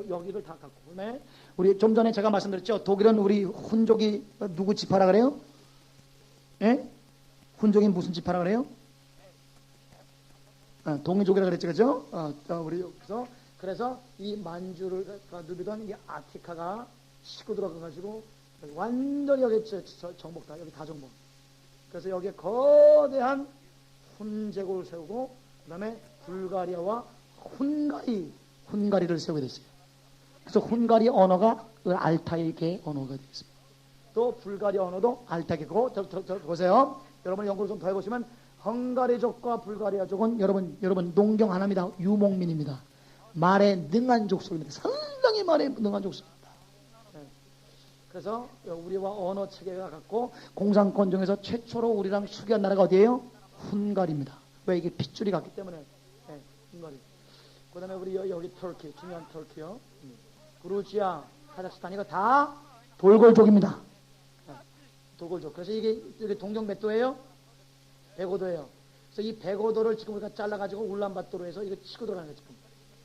여기를 다 갖고. 그다음에 우리 좀 전에 제가 말씀드렸죠. 독일은 우리 훈족이 누구 지파라 그래요? 예? 훈족이 무슨 지파라 그래요? 동이족이라 그랬죠, 그죠? 우리 그래서 이 만주를 누비던 이 아티카가 치고 들어가가지고 완전히 여기 정복다, 여기 다 정복. 그래서 여기에 거대한 훈 제국을 세우고, 그 다음에 불가리아와 훈가리를 세우게 됐어요. 그래서 훈가리 언어가 알타이계 언어가 되었습니다. 또 불가리아 언어도 알타이계고, 보세요. 여러분 연구를 좀 더 해보시면 헝가리족과 불가리아족은 여러분 농경 하나입니다. 유목민입니다. 말에 능한 족속입니다. 상당히 말에 능한 족속입니다. 그래서 우리와 언어 체계가 같고, 공산권 중에서 최초로 우리랑 수교한 나라가 어디예요? 훈가리입니다. 왜? 이게 핏줄이 같기 때문에. 훈가리. 그 다음에 우리 여기 터키, 중요한 터키요. 그루지아, 카자흐스탄, 이거 다 돌골족입니다. 돌골족. 그래서 이게 동경 몇 도예요? 105도예요. 그래서 이 105도를 지금 우리가 잘라가지고 울란바토로 해서 이거 치고 들어가는 거예요, 지금.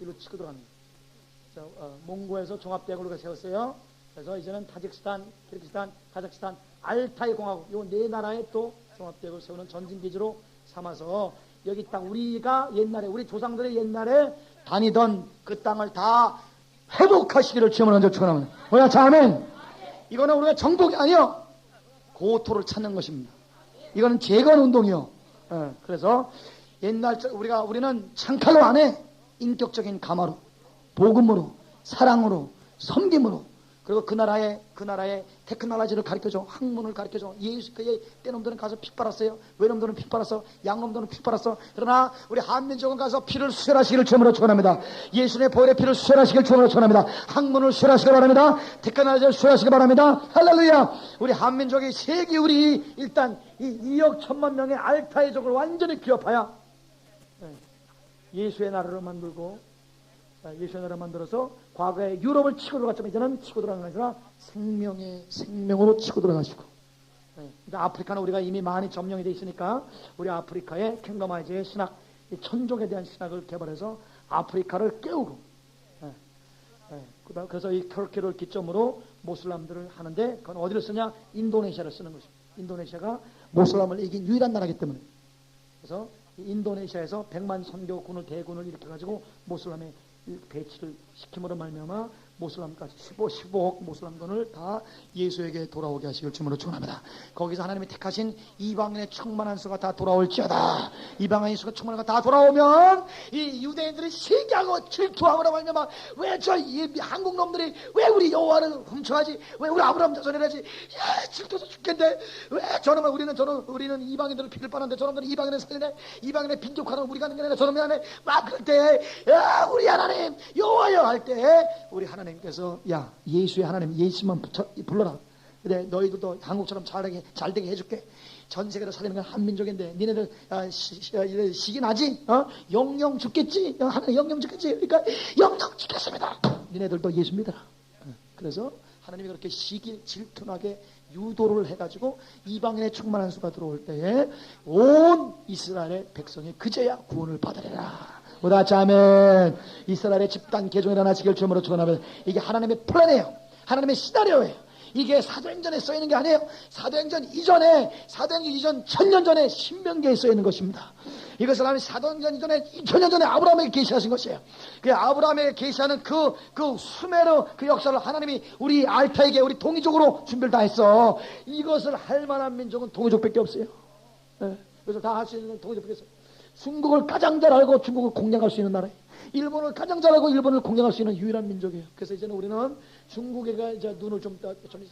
이로 치고 들어가는 거예요. 그래서 몽고에서 종합대학으로 세웠어요. 그래서 이제는 타직스탄, 키르기스탄, 카자흐스탄, 알타이 공화국, 요 네 나라에 또 종합대학을 세우는 전진기지로 삼아서 여기 딱 우리가 옛날에, 우리 조상들의 옛날에 다니던 그 땅을 다 회복하시기를 주님을 먼저 축원합니다. 뭐야, 자, 아멘. 이거는 우리가 정복이 아니요, 고토를 찾는 것입니다. 이거는 재건 운동이요. 그래서 옛날 우리는 창칼로 안 해. 인격적인 감화로, 복음으로, 사랑으로, 섬김으로, 그리고 그 나라의 테크놀로지를 가르쳐줘, 학문을 가르쳐줘. 그의 때놈들은 가서 피 빨았어요. 외놈들은 피 빨았어. 양놈들은 피 빨았어. 그러나 우리 한민족은 가서 피를 수혈하시기를 주님으로 축원합니다. 예수님의 보혈의 피를 수혈하시기를 주님으로 축원합니다. 학문을 수혈하시기 바랍니다. 테크놀로지를 수혈하시기 바랍니다. 할렐루야. 우리 한민족이 세계 우리 일단 이 2억 1천만 명의 알타이족을 완전히 기업하여 예수의 나라를 만들고, 예수의 나라를 만들어서 과거에 유럽을 치고 들어갔지만 이제는 치고 들어가는 게 아니라 생명으로 치고 들어가시고, 그러니까 아프리카는 우리가 이미 많이 점령이 되어 있으니까 우리 아프리카의 킹덤아이즈의 신학, 이 천족에 대한 신학을 개발해서 아프리카를 깨우고, 그래서 이 터키를 기점으로 모슬람들을 하는데, 그건 어디를 쓰냐? 인도네시아를 쓰는 것입니다. 인도네시아가 모슬람을 이긴 유일한 나라이기 때문에. 그래서 인도네시아에서 100만 선교군을, 대군을 이렇게 가지고 모슬람의 배치를 시킴으로 말미암아 모슬람까지 15억 모슬람군을 다 예수에게 돌아오게 하시길 주님으로 축원합니다. 거기서 하나님이 택하신 이방인의 충만한 수가 다 돌아올지어다. 이방인의 수가 충만한 다 돌아오면 이 유대인들이 시기하고 질투하거나 말미암아, 왜 저 한국 놈들이 왜 우리 여호와를 훔쳐가지, 왜 우리 아브라함 자손이라지, 야 질투해서 죽겠네, 왜 저놈은 우리는 이방인들을 피를 빠는데 저놈들은 이방인을 살리네, 이방인의 빈족하는 우리가 하는 게 아니라 저놈이 하네. 막 그럴 때, 야 우리 하나님 여호와여 할 때 우리 하나님께서, 야 예수의 하나님 예수만 불러라. 근데 너희들도 한국처럼 잘되게 해줄게. 전 세계로 살리는 건 한민족인데 니네들 시기 나지? 영영 죽겠지? 하나님 영영 죽겠지? 그러니까 영영 죽겠습니다. 니네들도 예수 믿어라. 그래서 하나님이 그렇게 질투나게 유도를 해가지고 이방인의 충만한 수가 들어올 때에 온 이스라엘의 백성이 그제야 구원을 받으리라. 보다 아멘. 이스라엘의 집단 개종이 일어나시길 주님으로 축원합니다. 이게 하나님의 플랜이에요. 하나님의 시나리오예요. 이게 사도행전에 써있는 게 아니에요. 사도행전 이전 1000년 전에 신명기에 써있는 것입니다. 이것을 하나님 사도행전 이전에 2000년 전에 아브라함에게 계시하신 것이에요. 그 아브라함에게 계시하는 그 수메르 그 역사를 하나님이 우리 알타에게, 우리 동이족으로 준비를 다 했어. 이것을 할 만한 민족은 동이족밖에 없어요. 그래서 다 할 수 있는 동이족밖에 없어요. 중국을 가장 잘 알고 중국을 공략할 수 있는 나라예요. 일본을 가장 잘 알고 일본을 공략할 수 있는 유일한 민족이에요. 그래서 이제는 우리는 중국에가 이제 눈을 좀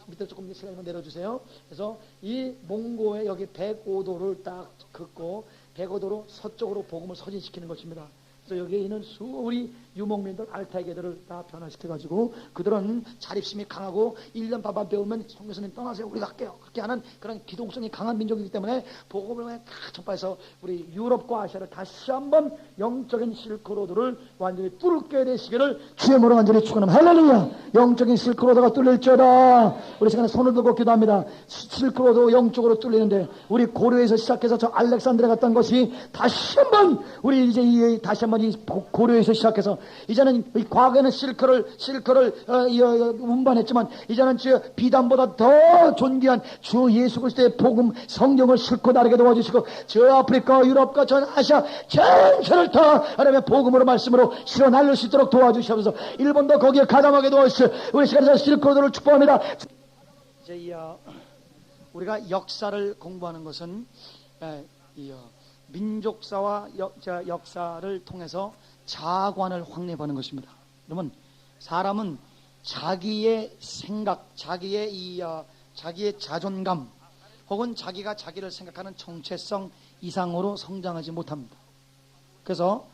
밑에 조금 시간만 내려주세요. 그래서 이 몽고의 여기 105도를 딱 긋고 105도로 서쪽으로 복음을 서진시키는 것입니다. 그래서 여기에 있는 우리 유목민들, 알타이계들을 다 변화시켜가지고 그들은 자립심이 강하고 1년 밥안 배우면 송 교수님 떠나세요, 우리가 할게요, 그렇게 하는 그런 기동성이 강한 민족이기 때문에 복음을 다 전파해서 우리 유럽과 아시아를 다시 한번 영적인 실크로드를 완전히 뚫게 되시기를 주의 모로 완전히 축원합니다. 할렐루야. 영적인 실크로드가 뚫릴지어다. 우리 시간에 손을 들고 기도합니다. 실크로드 영적으로 뚫리는데 우리 고려에서 시작해서 저 알렉산드리아 갔던 것이 다시 한번 우리 이제 다시 한번 한번 고려에서 시작해서 이제는 과거에는 실크를 운반했지만 이제는 주 비단보다 더 존귀한 주 예수 그리스도의 복음 성경을 싣고 나르게 도와주시고 저 아프리카 유럽과 전 아시아 전체를 다 하나님의 복음으로 말씀으로 실어 날릴 수 있도록 도와주시면서 일본도 거기에 가담하게 도와주시오. 우리 시간에서 실크로드를 축복합니다. 이제 우리가 역사를 공부하는 것은 민족사와 역사를 통해서 자아관을 확립하는 것입니다. 그러면 사람은 자기의 생각, 자기의 자존감 혹은 자기가 자기를 생각하는 정체성 이상으로 성장하지 못합니다. 그래서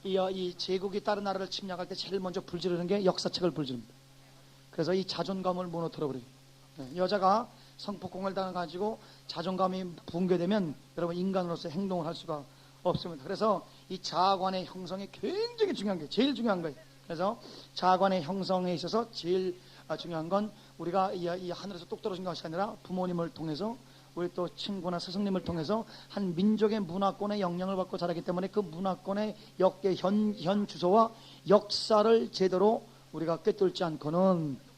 이 제국이 다른 나라를 침략할 때 제일 먼저 불지르는 게 역사책을 불지릅니다. 그래서 이 자존감을 무너뜨려버려요. 여자가 성폭행을 당해가지고 자존감이 붕괴되면 여러분 인간으로서 행동을 할 수가 없습니다. 그래서 이 자아관의 형성이 굉장히 중요한 게 제일 중요한 거예요. 그래서 자아관의 형성에 있어서 제일 중요한 건 우리가 이 하늘에서 뚝 떨어진 것이 아니라 부모님을 통해서 우리 또 친구나 스승님을 통해서 한 민족의 문화권의 영향을 받고 자라기 때문에 그 문화권의 현 주소와 역사를 제대로 우리가 꿰뚫지 않고는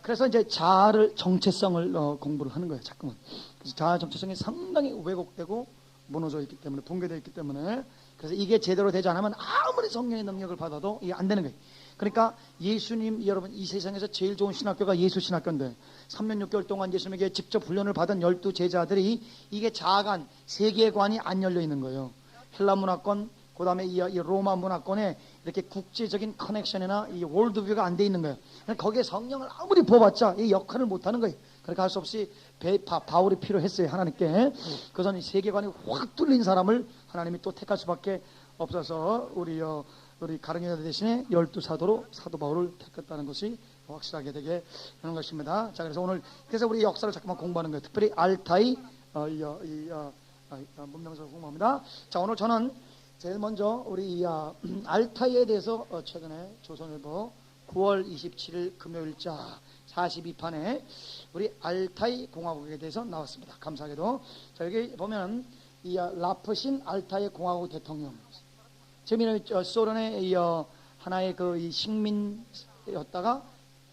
그래서 이제 자아를 정체성을 공부를 하는 거예요. 자꾸만. 그래서 자아 정체성이 상당히 왜곡되고 무너져 있기 때문에 붕괴되어 있기 때문에 그래서 이게 제대로 되지 않으면 아무리 성령의 능력을 받아도 이게 안 되는 거예요. 그러니까 예수님 여러분 이 세상에서 제일 좋은 신학교가 예수 신학교인데 3년 6개월 동안 예수님에게 직접 훈련을 받은 12 제자들이 이게 자아관 세계관이 안 열려 있는 거예요. 헬라 문화권 그 다음에 이 로마 문화권에 이렇게 국제적인 커넥션이나 이 월드뷰가 안 돼 있는 거예요. 거기에 성령을 아무리 부어봤자 이 역할을 못하는 거예요. 그러니까 할 수 없이 바울이 필요했어요. 하나님께. 그래서 이 세계관이 확 뚫린 사람을 하나님이 또 택할 수밖에 없어서 우리 가룟유다 대신에 12사도로 사도 바울을 택했다는 것이 확실하게 되게 하는 것입니다. 자, 그래서 오늘 그래서 우리 역사를 자꾸만 공부하는 거예요. 특별히 알타이 문명사를 공부합니다. 자, 오늘 저는 제일 먼저 우리 알타이에 대해서 최근에 조선일보 9월 27일 금요일자 42판에 우리 알타이 공화국에 대해서 나왔습니다. 감사하게도. 자, 여기 보면 이 라프신 알타이 공화국 대통령. 지금 소련의 하나의 이 식민이었다가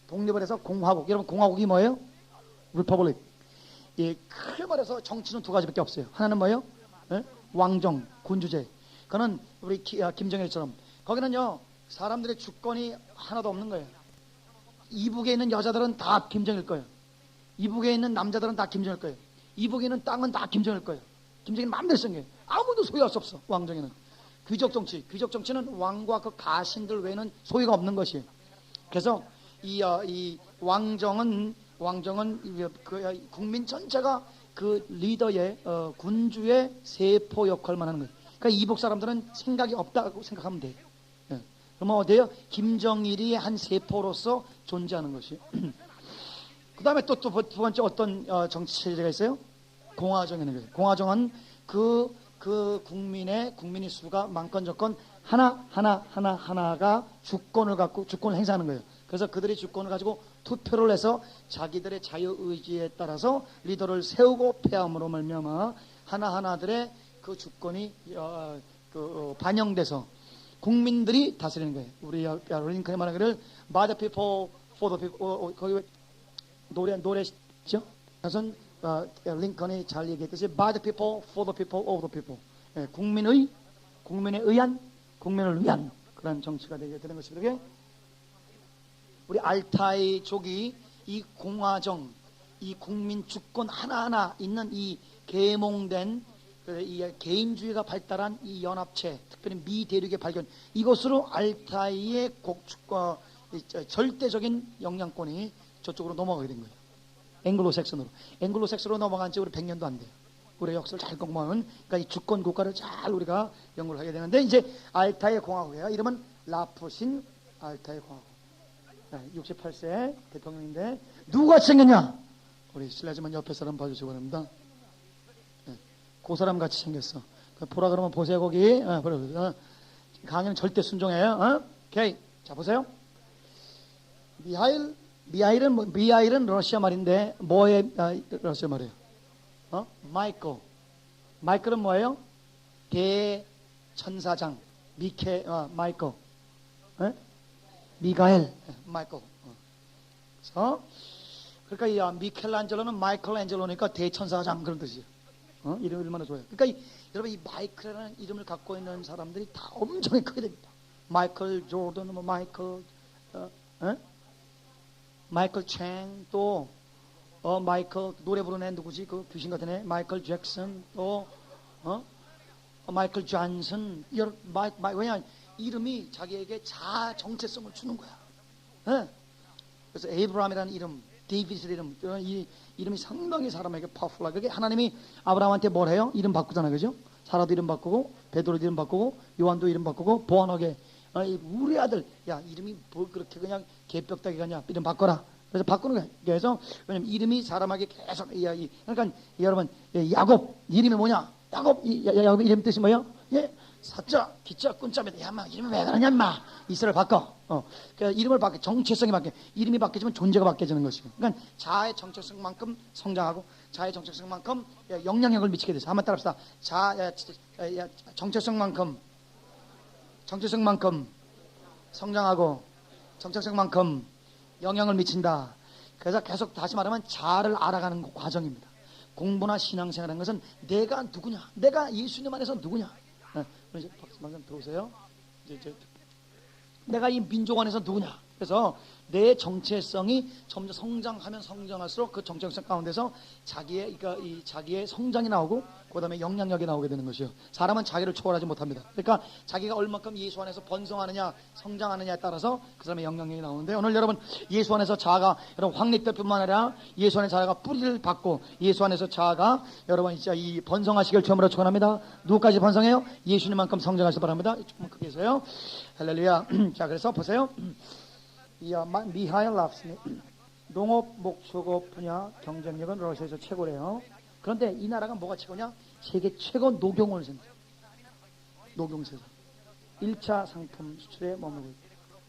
독립을 해서 공화국. 여러분 공화국이 뭐예요? 리퍼블릭. 크게 말해서 정치는 두 가지밖에 없어요. 하나는 뭐예요? 왕정, 군주제. 그는 우리 김정일처럼 거기는요 사람들의 주권이 하나도 없는 거예요. 이북에 있는 여자들은 다 김정일 거예요. 이북에 있는 남자들은 다 김정일 거예요. 이북에 있는 땅은 다 김정일 거예요. 김정일 마음대로 쓴 거예요. 아무도 소유할 수 없어. 왕정에는 귀족 정치는 왕과 그 가신들 외에는 소유가 없는 것이에요. 그래서 이 왕정은 그 국민 전체가 그 리더의 군주의 세포 역할만 하는 거예요. 그러니까 이북 사람들은 생각이 없다고 생각하면 돼요. 그러면 어때요? 김정일이 한 세포로서 존재하는 것이. 그 다음에 또 두 번째 어떤 정치 체제가 있어요? 공화정이라는 거예요. 공화정은 그 국민의 수가 많건 적건 하나가 주권을 행사하는 거예요. 그래서 그들이 주권을 가지고 투표를 해서 자기들의 자유의지에 따라서 리더를 세우고 폐함으로 말미암아 하나하나들의 그 주권이 반영돼서 국민들이 다스리는 거예요. 우리 링컨이 말한 거를 by the people, for the people. 거기 노래죠? 그래서 링컨이 잘 얘기했듯이 by the people, for the people, of the people. 국민에 의한, 국민을 위한 그런 정치가 되게 되는 것입니다. 우리 알타이족이 이 공화정, 이 국민 주권 하나하나 있는 이 계몽된 이 개인주의가 발달한 이 연합체, 특별히 미 대륙의 발견, 이것으로 알타이의 절대적인 영향권이 저쪽으로 넘어가게 된 거예요. 앵글로색슨으로 넘어간 지 우리 100년도 안 돼요. 우리 역사를 잘 공부하면, 그러니까 이 주권 국가를 잘 우리가 연구를 하게 되는데, 이제 알타이 공화국이에요. 이름은 라푸신 알타이 공화국. 68세 대통령인데 누가 생겼냐? 우리 실례지만 옆에 사람 봐주시기 바랍니다. 그 사람 같이 생겼어. 보라 그러면 보세요 거기. 강의는 절대 순종해요. 오케이. 자 보세요. 미하일은 러시아 말인데 뭐의 러시아 말이에요? 마이클. 마이클은 뭐예요? 대천사장. 마이클. 에? 미가엘. 마이클. 그래서 그러니까 이 미켈란젤로는 마이클 앤젤로니까 대천사장 그런 뜻이에요. 이름이 얼마나 좋아요. 그러니까 여러분 이 마이클이라는 이름을 갖고 있는 사람들이 다 엄청 크게 됩니다. 마이클 조던, 뭐 마이클 챙, 또 마이클 노래 부르는 애 누구지? 그 귀신 같은 애 마이클 잭슨, 또 마이클 존슨. 왜냐 이름이 자기에게 자아 정체성을 주는 거야. 그래서 에이브라함이라는 이름, 데이비드라는 이름, 이 이름이 상당히 사람에게 파워풀하게. 그게 하나님이 아브라함한테 뭘 해요? 이름 바꾸잖아, 그죠? 사라도 이름 바꾸고, 베드로도 이름 바꾸고, 요한도 이름 바꾸고, 보안하게 우리 아들, 야 이름이 뭐 그렇게 그냥 개벽다기 가냐? 이름 바꿔라. 그래서 바꾸는 거야. 그래서 왜냐면 이름이 사람에게 계속 그러니까 여러분 야곱 이름이 뭐냐? 야곱 이름 뜻이 뭐예요? 사자, 기자, 꾼자입니다. 야, 마 이름이 왜 그러냐, 마 이스라엘 바꿔. 그러니까 이름을 바뀌, 정체성이 바뀌어. 이름이 바뀌지면 존재가 바뀌어지는 것이고. 그러니까 자아의 정체성만큼 성장하고 자아의 정체성만큼 영향력을 미치게 돼서 한번 따라합시다. 정체성만큼 성장하고 정체성만큼 영향을 미친다. 그래서 계속 다시 말하면 자아를 알아가는 과정입니다. 공부나 신앙생활하는 것은 내가 누구냐, 내가 예수님 안에서 누구냐. 이제 방금 들어오세요. 이제 내가 이 민족 안에서 누구냐. 그래서 내 정체성이 점점 성장하면 성장할수록 그 정체성 가운데서 자기의 성장이 나오고 그다음에 영향력이 나오게 되는 것이요. 사람은 자기를 초월하지 못합니다. 그러니까 자기가 얼마큼 예수 안에서 번성하느냐, 성장하느냐에 따라서 그 사람의 영향력이 나오는데, 오늘 여러분 예수 안에서 자아가 여러분 확립될 뿐만 아니라 예수 안에 자아가 뿌리를 받고 예수 안에서 자아가 여러분 진짜 이 번성하시길 주님으로 축원합니다. 누구까지 번성해요? 예수님만큼 성장하시기 바랍니다. 조금 크게 해서요. 할렐루야. 자, 그래서 보세요. 미하일 랍스니 농업 목축업 분야 경쟁력은 러시아에서 최고래요. 그런데 이 나라가 뭐가 최고냐? 세계 최고 녹용을 생산. 녹용 생산. 1차 상품 수출에 머물고 있고.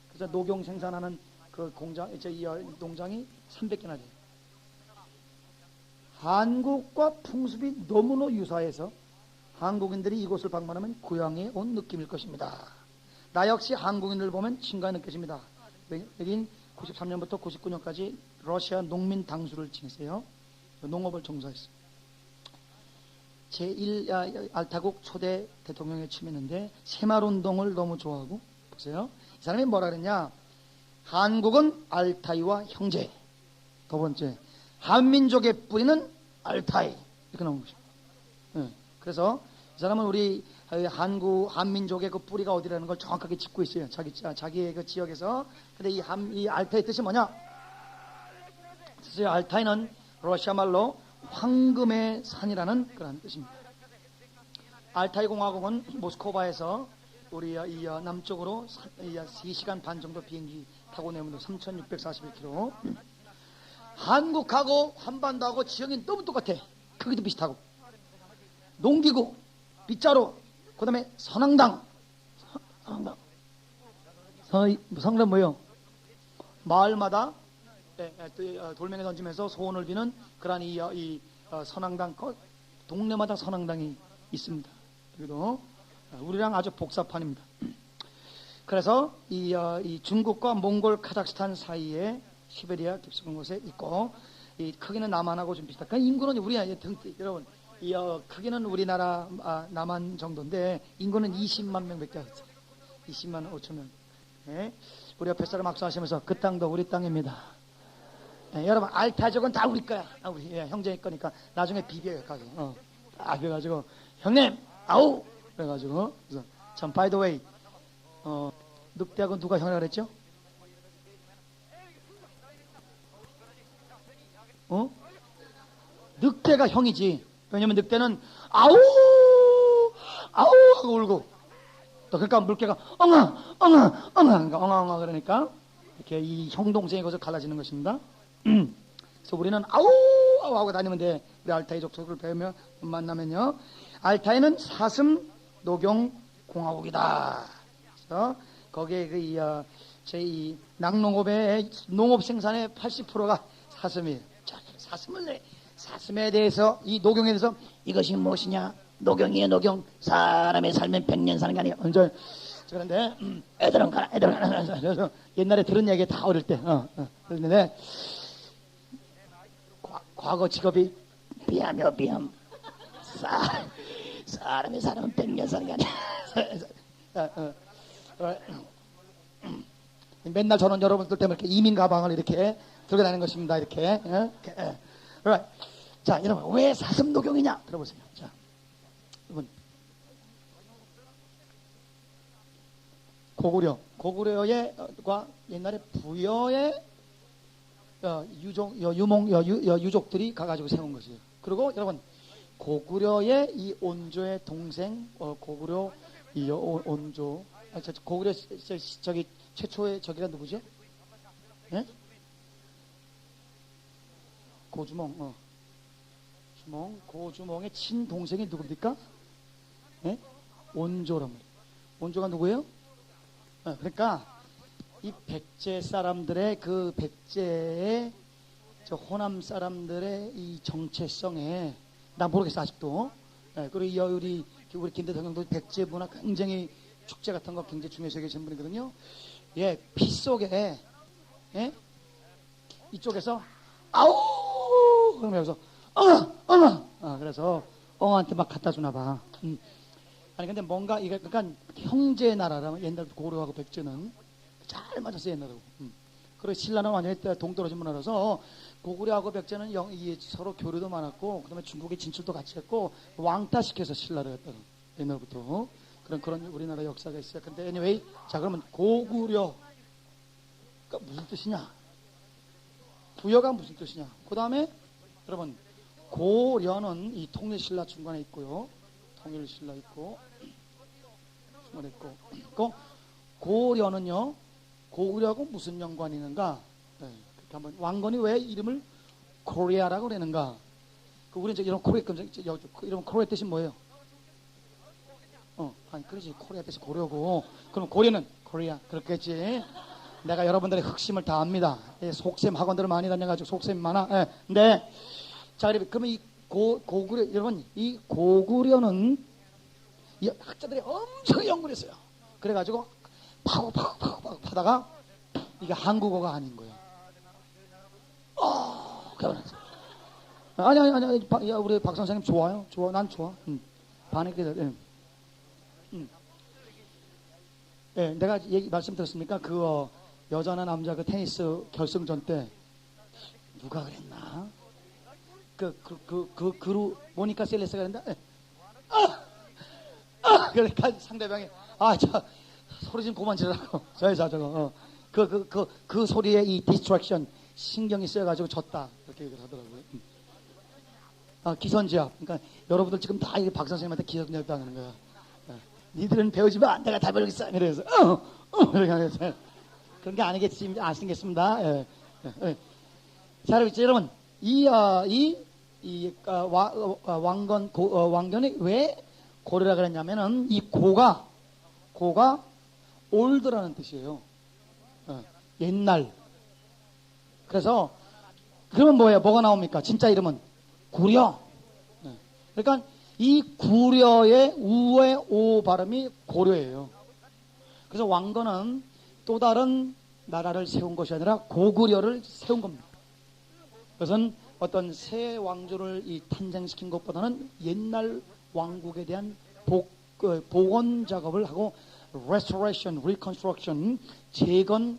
그래서 녹용 생산하는 그 공장, 이 농장이 300개나 돼요. 한국과 풍습이 너무나 유사해서 한국인들이 이곳을 방문하면 고향에 온 느낌일 것입니다. 나 역시 한국인들 보면 친근히 느껴집니다. 여긴 93년부터 99년까지 러시아 농민 당수를 지냈어요. 농업을 종사했어요. 제1 알타국 초대 대통령에 취임했는데 새마을운동을 너무 좋아하고, 보세요. 이 사람이 뭐라 그랬냐? 한국은 알타이와 형제. 두 번째, 한민족의 뿌리는 알타이. 이렇게 나온 것입니다. 그래서 이 사람은 우리 한민족의 그 뿌리가 어디라는 걸 정확하게 짚고 있어요. 자기의 그 지역에서. 근데 이 알타이 뜻이 뭐냐? 그래서 알타이는 러시아 말로 황금의 산이라는 그런 뜻입니다. 알타이 공화국은 모스크바에서 우리 이 남쪽으로 3시간 반 정도 비행기 타고 내면 3,641km. 한국하고 한반도하고 지형이 너무 똑같아. 크기도 비슷하고. 농기구, 빗자루, 그 다음에 선앙당. 성당 뭐예요? 마을마다 돌멩이 던지면서 소원을 비는 그런 이 선앙당, 동네마다 선앙당이 있습니다. 여기도 우리랑 아주 복사판입니다. 그래서 이 중국과 몽골, 카자흐스탄 사이에 시베리아 깊숙한 곳에 있고, 이 크기는 남한하고 좀 비슷하다. 그러니까 인구는 여러분 크기는 우리나라 남한 정도인데 인구는 20만 명밖에 없어요. 20만 5천 명. 네. 우리 옆에 사람 악수하시면서 그 땅도 우리 땅입니다. 네, 여러분 알타족은 다 우리 거야. 우리 형제의 거니까 나중에 비벼요 가서. 그래가지고 형님 아우 그래가지고 그래서 참 by the way 늑대하고 누가 형이라 그랬죠? 늑대가 형이지. 왜냐면 늑대는 아우 아우 하고 울고, 또 그러니까 물개가 엉아 엉아 그러니까 이렇게 이 형 동생의 것을 갈라지는 것입니다. 그래서 우리는 아우 아우 하고 다니면 돼. 우리 알타이 족속을 배우며 만나면요. 알타이는 사슴 녹용 공화국이다. 그래서 거기에 제 낙농업의 농업 생산의 80%가 사슴이에요. 자, 사슴에 대해서 이 녹용에 대해서 이것이 무엇이냐? 노경이에요, 노경. 사람의 살면 100년 사는 게 아니에요. 그런데 애들은 가라, 애들은 가라. 그래서 옛날에 들은 얘기 다 어릴 때 그랬는데 과거 직업이 비하며 비함. 사람이 살면 100년 사는 게 아니야. 맨날 저는 여러분들 때문에 이렇게 이민 가방을 이렇게 들고 다니는 것입니다. 이렇게. 자, 여러분, 왜 사슴노경이냐? 들어보세요. 자, 여러분. 고구려과 옛날에 부여의 유족들이 가가지고 세운 것이에요. 그리고 여러분, 고구려의 이 온조의 동생, 고구려 이 온조, 고구려 저기 최초의 저기가 누구죠? 예? 고주몽, 고주몽의 친동생이 누굽니까? 예? 온조란 말이에요. 온조가 누구예요? 그러니까 이 백제 사람들의 그 백제의 저 호남 사람들의 이 정체성에 나 모르겠어 아직도. 그리고 우리 김대통령도 백제 문화 굉장히 축제 같은 거 굉장히 중요시 여기신 분이거든요. 예, 피 속에 예? 이쪽에서 아우 그러면서 그래서 엉한테 막 갖다 주나 봐. 아니 근데 뭔가 이게 그러니까 형제 나라라면 옛날 고려하고 백제는 잘 맞았어요 옛날하고. 그리고 신라는 완전히 동떨어진 문화라서 고구려하고 백제는 서로 교류도 많았고 그다음에 중국의 진출도 같이 했고 왕따시켜서 신라를 했다고 옛날부터 그런 우리나라 역사가 있어요. 근데 anyway 자 그러면 고구려가 무슨 뜻이냐? 부여가 무슨 뜻이냐? 그 다음에 여러분 고려는 이 통일신라 중간에 있고요. 통일신라 있고 중간에 있고 그 고려는요. 고구려하고 무슨 연관이 있는가? 네, 그렇게 한번 왕건이 왜 이름을 코리아라고 그러는가? 우리는 이제 이런 코리아 이런 코리아 뜻이 뭐예요? 아니 그러지 코리아 뜻이 고려고 그럼 고려는 코리아 그렇겠지. 내가 여러분들의 흑심을 다 압니다. 예, 속셈 학원들을 많이 다녀가지고 속셈 많아. 예, 근데 자 그러면 이 고구려 여러분 이 고구려는 이 학자들이 엄청 연구했어요. 그래가지고 파고 파다가 이게 한국어가 아닌 거예요. 아니, 야, 우리 박 선생님 좋아요. 좋아, 난 좋아. 반했게. 예, 내가 말씀드렸습니까? 여자나 남자 그 테니스 결승전 때 누가 그랬나? 모니카 셀레스가 그랬나? 그러니까 상대방이 소리 좀 그만 지르라고. 저거. 그 소리에 이 디스트랙션 신경이 쓰여가지고 졌다. 그렇게 얘기를 하더라고요. 기선제압. 그러니까 여러분들 지금 다 박 선생님한테 기선제압 당하는 거야. 니들은 배우지 마. 내가 다 배우겠어. 이래서 이렇게 하면서 그런 게 아시겠습니다. 예. 자, 여러분 왕건이 왜 고려라 그랬냐면은 이 고가 올드라는 뜻이에요. 옛날. 그래서 그러면 뭐예요? 뭐가 나옵니까? 진짜 이름은 구려. 그러니까 이 구려의 우의 오 발음이 고려예요. 그래서 왕건은 또 다른 나라를 세운 것이 아니라 고구려를 세운 겁니다. 그것은 어떤 새 왕조를 탄생시킨 것보다는 옛날 왕국에 대한 복원 작업을 하고 restoration, reconstruction, 재건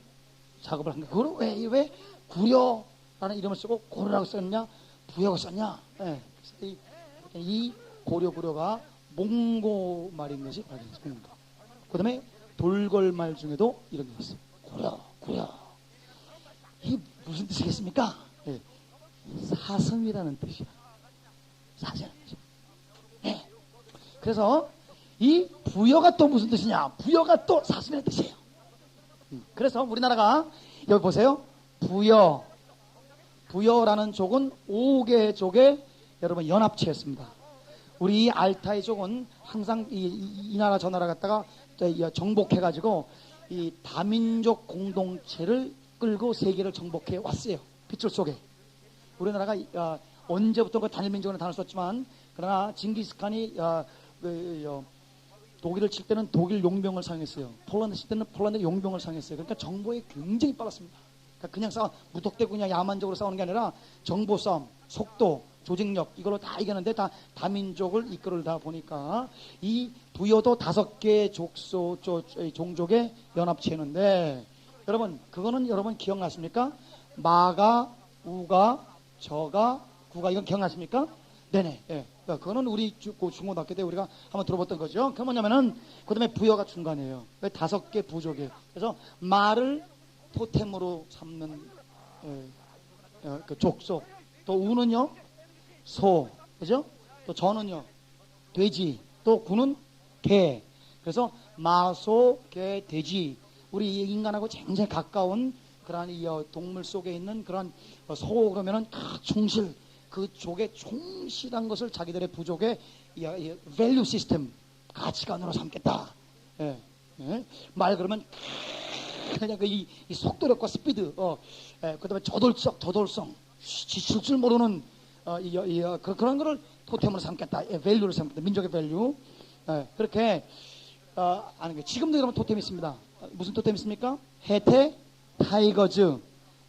작업을 한 거예요. 그걸 왜 구려라는 이름을 쓰고 고려라고 썼냐? 부여가 썼냐? 네. 이 고려가 몽고 말인 것이 알겠습니다. 그 다음에 돌걸말 중에도 이런 게 있어요. 고려. 이게 무슨 뜻이겠습니까? 네. 사슴이라는 뜻이야. 사슴이라는 뜻이야. 네. 그래서 이 부여가 또 무슨 뜻이냐? 부여가 또 사슴이라는 뜻이에요. 그래서 우리나라가 여기 보세요. 부여라는 족은 5개 족의 여러분 연합체였습니다. 우리 알타이 족은 항상 이 나라 저 나라 갔다가 정복해가지고 이 다민족 공동체를 끌고 세계를 정복해 왔어요. 빗줄 속에. 우리나라가 언제부터 단일민족으로 단을 썼지만 그러나 징기스칸이 독일을 칠 때는 독일 용병을 사용했어요. 폴란드 칠 때는 폴란드 용병을 사용했어요. 그러니까 정보에 굉장히 빨랐습니다. 그러니까 그냥 무턱대고 그냥 야만적으로 싸우는 게 아니라 정보 싸움, 속도, 조직력 이걸로 다 이겼는데 다 다민족을 이끌다 보니까 이 부여도 5개 종족의 연합체였는데 여러분 그거는 여러분 기억나십니까? 마가, 우가, 저가, 구가 이건 기억나십니까? 네네. 예. 그거는 우리 중고등학교 때 우리가 한번 들어봤던 거죠. 그 뭐냐면은 그 다음에 부여가 중간이에요. 5개 부족이에요. 그래서 마를 토템으로 삼는 그 족속. 또 우는요 소, 그죠? 또 저는요 돼지. 또 구는 개. 그래서 마소, 개, 돼지. 우리 인간하고 굉장히 가까운 그러한 이 동물 속에 있는 그런 소 그러면은 충실. 그 족의 충실한 것을 자기들의 부족의 value 시스템 가치관으로 삼겠다. 예, 예. 말 그러면 그냥 이 속도력과 스피드, 그다음에 저돌성, 지칠 줄 모르는 그런 거를 토템으로 삼겠다. value를 삼겠다. 민족의 value. 그렇게 아는 게 지금도 여러분 토템이 있습니다. 무슨 토템이 있습니까? 해태, 타이거즈,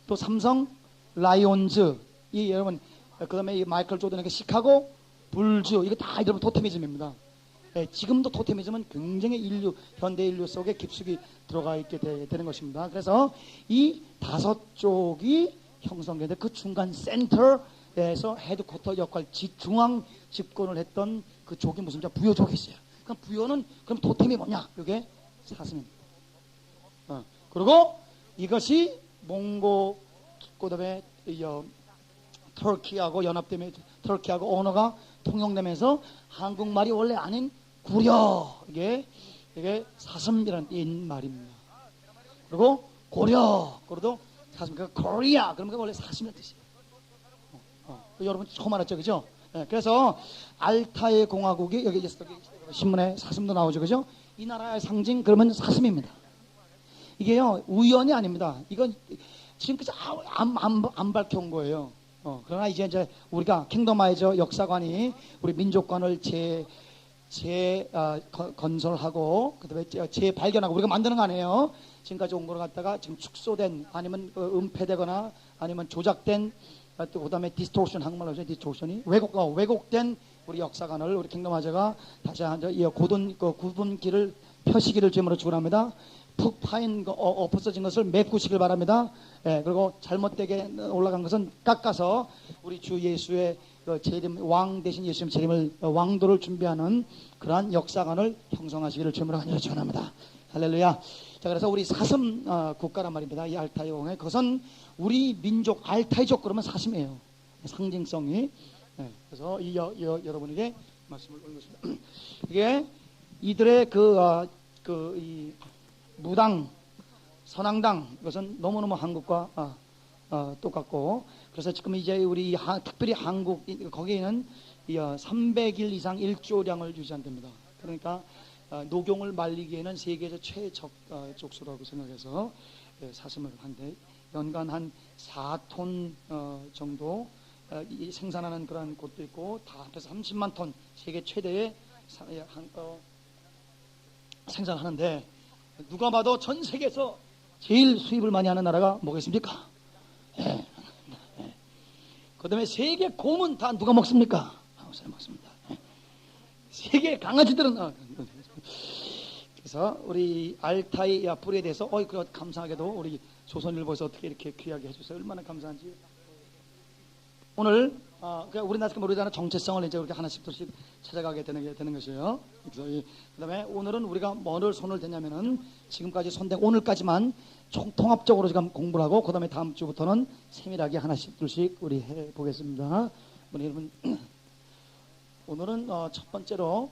또 삼성, 라이온즈. 이 여러분. 그 다음에 이 마이클 조던에게 시카고, 불즈, 이거 다 여러분 토테미즘입니다. 지금도 토테미즘은 굉장히 현대 인류 속에 깊숙이 들어가 있게 되는 것입니다. 그래서 이 5쪽이 형성되는데 그 중간 센터에서 헤드쿼터 역할, 중앙 집권을 했던 그 족이 무슨 부여족이 있어요. 그럼 부여는 그럼 토템이 뭐냐? 이게 사슴입니다. 그리고 이것이 몽고, 그 다음에 터키하고 연합되면 터키하고 언어가 통용되면서 한국말이 원래 아닌 구려 이게 사슴이라는 말입니다. 그리고 고려 그래도 사슴 코리아 그러면 원래 사슴이라는 뜻이에요. 여러분 처음 알았죠, 그죠? 그래서 알타이 공화국이 여기 신문에 사슴도 나오죠, 그죠? 이 나라의 상징 그러면 사슴입니다. 이게요 우연이 아닙니다. 이건 지금까지 안 밝혀온 거예요. 그러나 이제 우리가 킹덤아이저 역사관이 우리 민족관을 건설하고 그다음에 재발견하고 우리가 만드는 거 아니에요. 지금까지 온 거를 갖다가 지금 축소된 아니면 은폐되거나 아니면 조작된 또 그다음에 디스토션 한국말로 하죠. 디스토션이 왜곡된 우리 역사관을 우리 킹덤아이저가 다시 이 구분기를 표시기를 죄물로 주문합니다. 푹 파인 없어진 것을 메꾸시길 바랍니다. 그리고 잘못되게 올라간 것은 깎아서 우리 주 예수의 재림, 왕 대신 예수님 재림을 왕도를 준비하는 그러한 역사관을 형성하시기를 주님으로 간절히 축원합니다. 할렐루야. 자, 그래서 우리 사슴 국가란 말입니다. 이 알타이 왕의 그것은 우리 민족 알타이족 그러면 사슴이에요. 상징성이. 그래서 여러분에게 말씀을 드린 것입니다. 이게 이들의 이 무당, 선앙당 이것은 너무너무 한국과 똑같고 그래서 지금 이제 우리 특별히 한국 거기에는 300일 이상 일조량을 유지한답니다. 그러니까 녹용을 말리기에는 세계에서 최적족수라고 생각해서 사슴을 한데 연간 한 4톤 정도 생산하는 그런 곳도 있고 다 합해서 30만 톤 세계 최대의 생산하는데 누가 봐도 전 세계에서 제일 수입을 많이 하는 나라가 뭐겠습니까? 그 다음에 세계 곰은 다 누가 먹습니까? 한국 사람 먹습니다. 세계 강아지들은 그래서 우리 알타이 뿌리에 대해서 감사하게도 우리 조선일보에서 어떻게 이렇게 귀하게 해주세요. 얼마나 감사한지. 오늘 우리나라 정체성을 이제 그렇게 하나씩 찾아가게 되는 것이에요. 그래서 그다음에 오늘은 우리가 뭐를 손을 대냐면은 지금까지 손댄 오늘까지만 통합적으로 지금 공부를 하고 그다음에 다음 주부터는 세밀하게 하나씩 둘씩 우리 해 보겠습니다. 여러분 오늘은 첫 번째로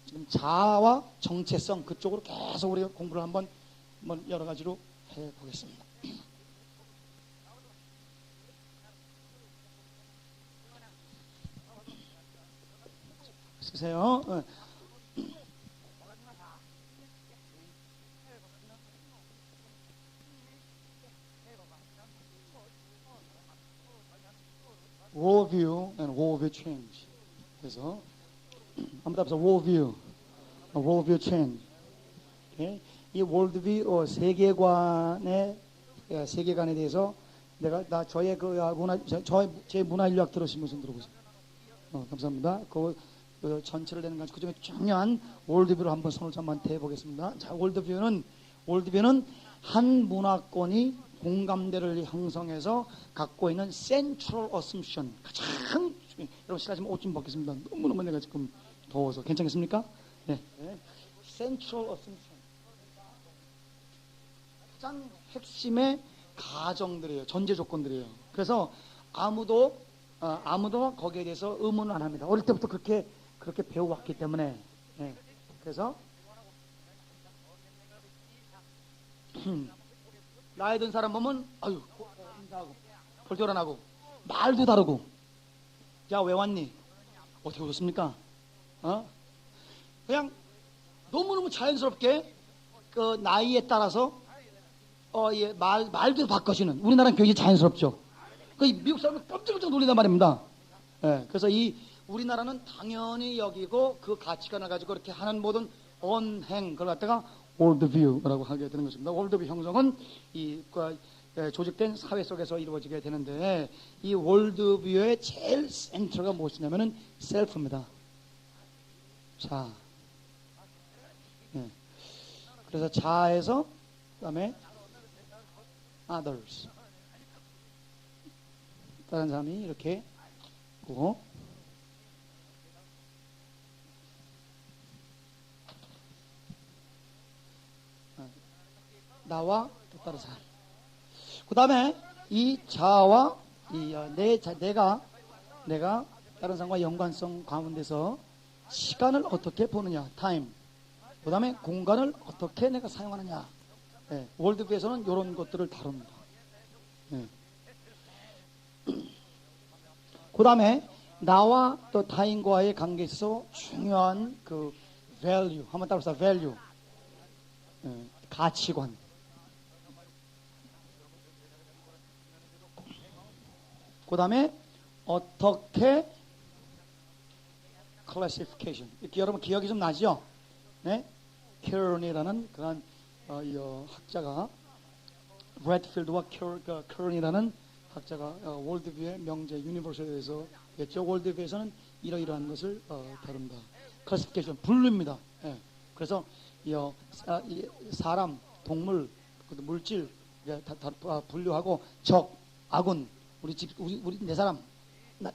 지금 자아와 정체성 그쪽으로 계속 우리가 공부를 한번 여러 가지로 해 보겠습니다. 쓰세요. Worldview and worldview change. 그래서 한번 답해서 worldview, worldview change. 오케이? 이 worldview 세계관에 대해서 저의 제 문화인류학 들으신 분좀 들어보세요. 감사합니다. 그 전체를 내는 건 그중에 중요한 월드뷰를 한번 손을 한번 대보겠습니다. 자, 월드뷰는 한 문화권이 공감대를 형성해서 갖고 있는 central assumption, 가장 여러분 실례지만 옷 좀 벗겠습니다. 너무너무 내가 지금 더워서 괜찮겠습니까? 네. central assumption, 가장 핵심의 가정들이에요. 전제 조건들이에요. 그래서 아무도 거기에 대해서 의문을 안 합니다. 어릴 때부터 그렇게 배워왔기 때문에. 네. 그래서 나이 든 사람 보면 인사하고 볼줄 안 하고 말도 다르고, 야 왜 왔니? 어떻게 오셨습니까? 그냥 너무너무 자연스럽게 그 나이에 따라서 말도 바꿔주는, 우리나라는 굉장히 자연스럽죠. 그 미국 사람은 깜짝깜짝 놀린단 말입니다. 예, 그래서 우리나라는 당연히 여기고 그 가치관을 가지고 이렇게 하는 모든 언행, 그걸 갖다가 월드뷰라고 하게 되는 것입니다. 월드뷰 형성은 조직된 사회 속에서 이루어지게 되는데, 이 월드뷰의 제일 센터가 무엇이냐면은 셀프입니다. 자, 예. 그래서 자에서 그다음에 others, 다른 사람이 이렇게 있고, 나와 또 다른 사람. 그 다음에 이 자와 내가 다른 사람과 연관성 가운데서 시간을 어떻게 보느냐, 타임. 그 다음에 공간을 어떻게 내가 사용하느냐. 네, 월드뷰에서는 이런 것들을 다룹니다. 네. 그 다음에 나와 또 타인과의 관계에 있어서 중요한 그 value, 한번 따라서 value, 네, 가치관. 그 다음에 어떻게 classification, 이렇게 여러분 기억이 좀 나죠? 네? 케런이라는 그런 학자가, 브래드필드와 케런이라는 학자가 월드뷰의 명제 유니버설에 대해서 했죠. 월드뷰에서는 이러이러한 것을 다룬다. 클래시피케이션, 분류입니다. 예. 그래서 사람, 동물, 물질 다 분류하고 적, 아군, 우리 내 사람,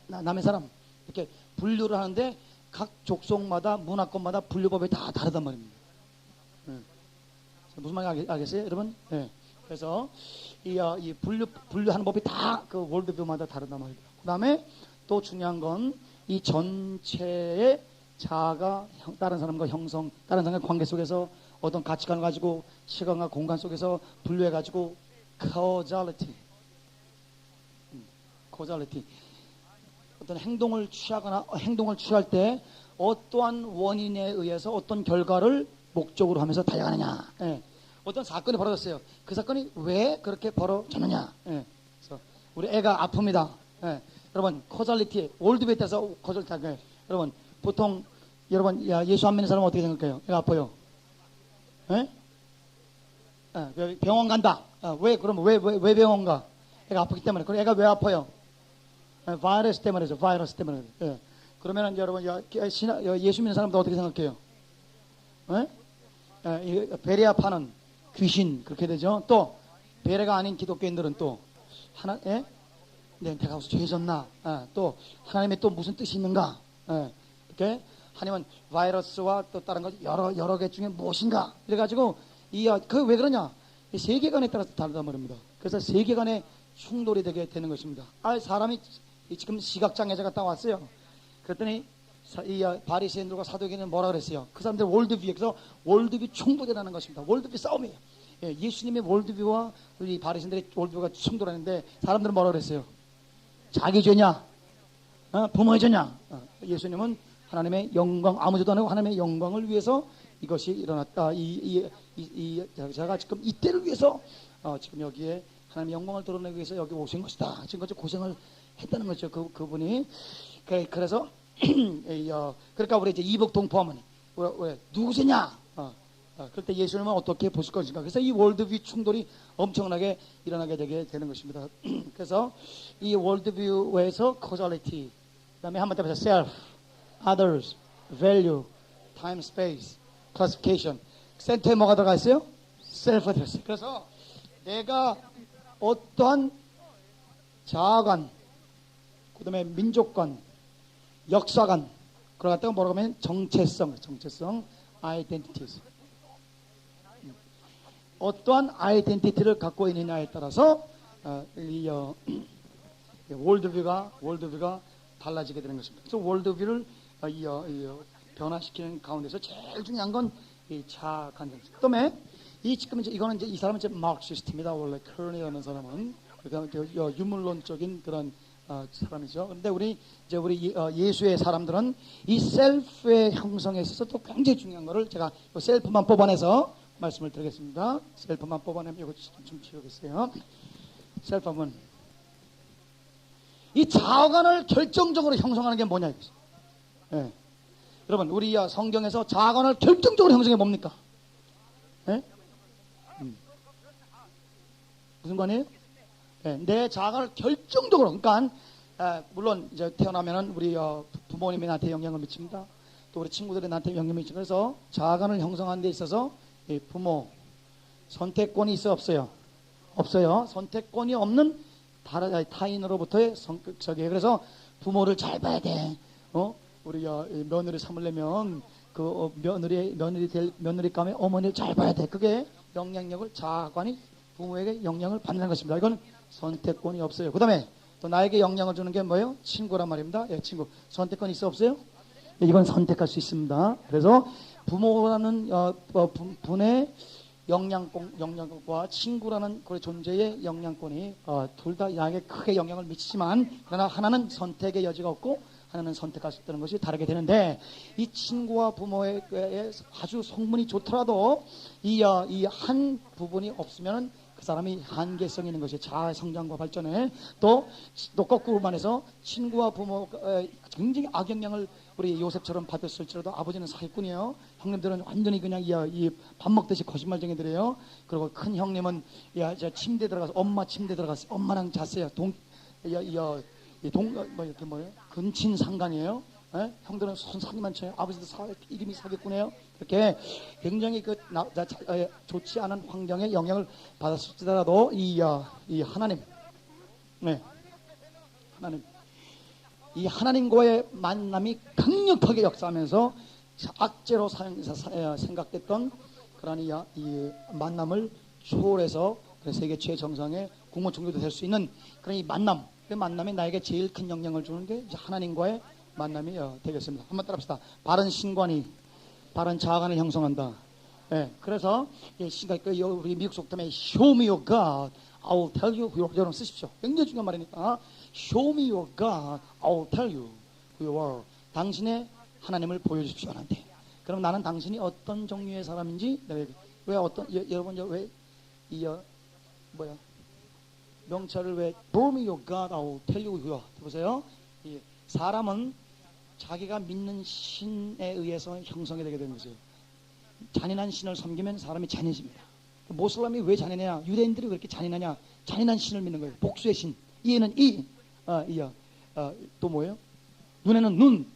남의 사람, 이렇게 분류를 하는데 각 족속마다 문화권마다 분류법이 다 다르단 말입니다. 예. 무슨 말인지 알겠어요, 여러분? 예. 그래서 이 분류하는 법이 다 그 월드뷰마다 다르단 말입니다. 그 다음에 또 중요한 건 이 전체의 자아가 다른 사람과 다른 사람과 관계 속에서 어떤 가치관을 가지고 시간과 공간 속에서 분류해가지고 causality, 어떤 행동을 취할 때 어떠한 원인에 의해서 어떤 결과를 목적으로 하면서 달려가느냐. 예. 어떤 사건이 벌어졌어요. 그 사건이 왜 그렇게 벌어졌느냐. 예. 그래서 우리 애가 아픕니다. 예. 여러분, 코잘리티, 월드뷰에 따라서 코잘리티 할까요? 여러분, 보통 여러분 예수 안 믿는 사람은 어떻게 생각해요? 애가 아파요. 예? 예. 병원 간다. 왜 병원 가? 애가 아프기 때문에. 그럼 애가 왜 아파요? 바이러스 때문에죠. 바이러스 때문에. 예. 그러면은 여러분 예수 믿는 사람도 어떻게 생각해요? 예? 베레아 파는 귀신, 그렇게 되죠. 또 베레가 아닌 기독교인들은 또 예? 내가 무슨 죄 졌나? 또 하나님의 또 무슨 뜻이 있는가? 예. 이렇게 하나님은 바이러스와 또 다른 것 여러 개 중에 무엇인가? 이래가지고 그 왜 그러냐? 이 세계관에 따라서 다르단 말입니다. 그래서 세계관에 충돌이 되게 되는 것입니다. 사람이 지금 시각장애자가 딱 왔어요. 그랬더니 바리새인들과 사두개인은 뭐라 그랬어요? 그 사람들 월드뷰에, 그래서 월드뷰 충돌이라는 것입니다. 월드뷰 싸움이에요. 예, 예수님의 월드뷰와 우리 바리새인들의 월드뷰가 충돌하는데 사람들은 뭐라 그랬어요? 자기 죄냐? 부모의 죄냐? 예수님은 하나님의 영광, 아무 죄도 안 하고 하나님의 영광을 위해서 이것이 일어났다. 제가 지금 이때를 위해서 지금 여기에 하나님의 영광을 드러내기 위해서 여기 오신 것이다. 지금까지 고생을 했다는 거죠. 그분이. 그래서 그러니까 우리 이제 이북 동포하면 누구세냐? 그럴 때 예수님은 어떻게 보실 것인가? 그래서 이 월드뷰 충돌이 엄청나게 일어나게 되게 되는 것입니다. 그래서 이 월드뷰에서 causality, 그다음에 한번 더 보세요. self, others, value, time, space, classification. 센터에 뭐가 들어가 있어요? self 들어있어요. 그래서 내가 어떠한 자아관, 그다음에 민족관, 역사관, 그걸 갖다가 뭐라고 하면 정체성, identities. 어떠한 아이덴티티를 갖고 있느냐에 따라서 월드뷰가 달라지게 되는 것입니다. 그래서 월드뷰를 변화시키는 가운데서 제일 중요한 건 이 자아관. 그다음에 지금 이거는 이제 이 사람은 이제 마르크시스트입니다. 원래 커런이라는 사람은 그러니까 유물론적인 그런 사람이죠. 그런데 우리 예수의 사람들은 이 셀프의 형성에 있어서 또 굉장히 중요한 거를 제가 셀프만 뽑아내서 말씀을 드리겠습니다. 셀프만 뽑아내면 이거 좀 지우겠어요. 셀프는 이 자아관을 결정적으로 형성하는 게 뭐냐 이거죠. 예. 여러분 우리 성경에서 자아관을 결정적으로 형성해 뭡니까? 예? 무슨 관이에요? 예, 내 자아를 결정적으로, 그러니까 물론 이제 태어나면은 우리 부모님이 나한테 영향을 미칩니다. 또 우리 친구들이 나한테 영향을 미치고 그래서 자아관을 형성하는 데 있어서 부모 선택권이 있어 없어요? 없어요. 선택권이 없는 타인으로부터의 성격적이에요. 그래서 부모를 잘 봐야 돼. 우리 며느리 삼으려면 그 며느리감에 어머니를 잘 봐야 돼. 그게 영향력을 자아관이 부모에게 영향을 받는 것입니다. 이건 선택권이 없어요. 그 다음에 또 나에게 영향을 주는 게 뭐예요? 친구란 말입니다. 예, 친구. 선택권 있어 없어요? 예, 이건 선택할 수 있습니다. 그래서 부모라는 분의 영향권과 친구라는 그 존재의 영향권이 둘 다 나에게 크게 영향을 미치지만 그러나 하나는 선택의 여지가 없고 하나는 선택할 수 있다는 것이 다르게 되는데 이 친구와 부모의 아주 성분이 좋더라도 이 한 부분이 없으면 그 사람이 한계성이 있는 것이 자아 성장과 발전에 또 거꾸로 말해서 친구와 부모가 굉장히 악영향을 우리 요셉처럼 받았을지라도 아버지는 사기꾼이에요. 형님들은 완전히 그냥 밥 먹듯이 거짓말쟁이들이에요. 그리고 큰 형님은 침대 들어가서 엄마 침대 들어가서 엄마랑 잤어요. 근친 상간이에요. 예? 형들은 사기만 쳐요. 아버지도 이름이 사기꾼이에요. 이렇게 굉장히 좋지 않은 환경에 영향을 받았을지라도 이 하나님, 네, 이 하나님과의 만남이 강력하게 역사하면서 악재로 생각됐던 그런 이 만남을 초월해서 세계 최정상의 국무 총리도 될 수 있는 그런 이 만남. 그 만남이 나에게 제일 큰 영향을 주는 게 하나님과의 만남이 되겠습니다. 한번 따라합시다. 바른 신관이 바른 자아관을 형성한다. 예, 그래서 우리 미국 속담에 Show me your God, I will tell you who you are. 여러분 쓰십시오. 굉장히 중요한 말이니까 Show me your God, I will tell you who you are. 당신의 하나님을 보여주십시오. 나한테. 그럼 나는 당신이 어떤 종류의 사람인지 왜 여러분 명찰을 왜 Show me your God, I will tell you who you are. 보세요. 사람은 자기가 믿는 신에 의해서 형성이 되게 되는 거죠. 잔인한 신을 섬기면 사람이 잔인해집니다. 모슬람이 왜 잔인해냐? 유대인들이 왜 이렇게 잔인하냐? 잔인한 신을 믿는 거예요. 복수의 신. 이에는 또 뭐예요? 눈에는 눈.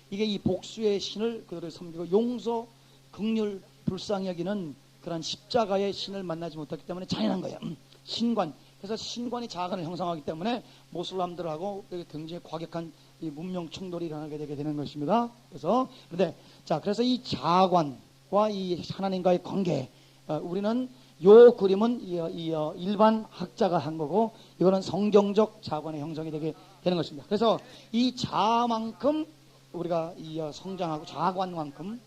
이게 이 복수의 신을 그들을 섬기고 용서, 긍휼, 불쌍히 여기는 그런 십자가의 신을 만나지 못했기 때문에 잔인한 거예요. 신관. 그래서 신관이 자아관을 형성하기 때문에 모슬람들하고 굉장히 과격한 이 문명 충돌이 일어나게 되게 되는 것입니다. 그래서 이 자아관과 이 하나님과의 관계, 우리는 요 그림은 일반 학자가 한 거고 이거는 성경적 자아관의 형성이 되게 되는 것입니다. 그래서 이 자아만큼 우리가 성장하고 자아관만큼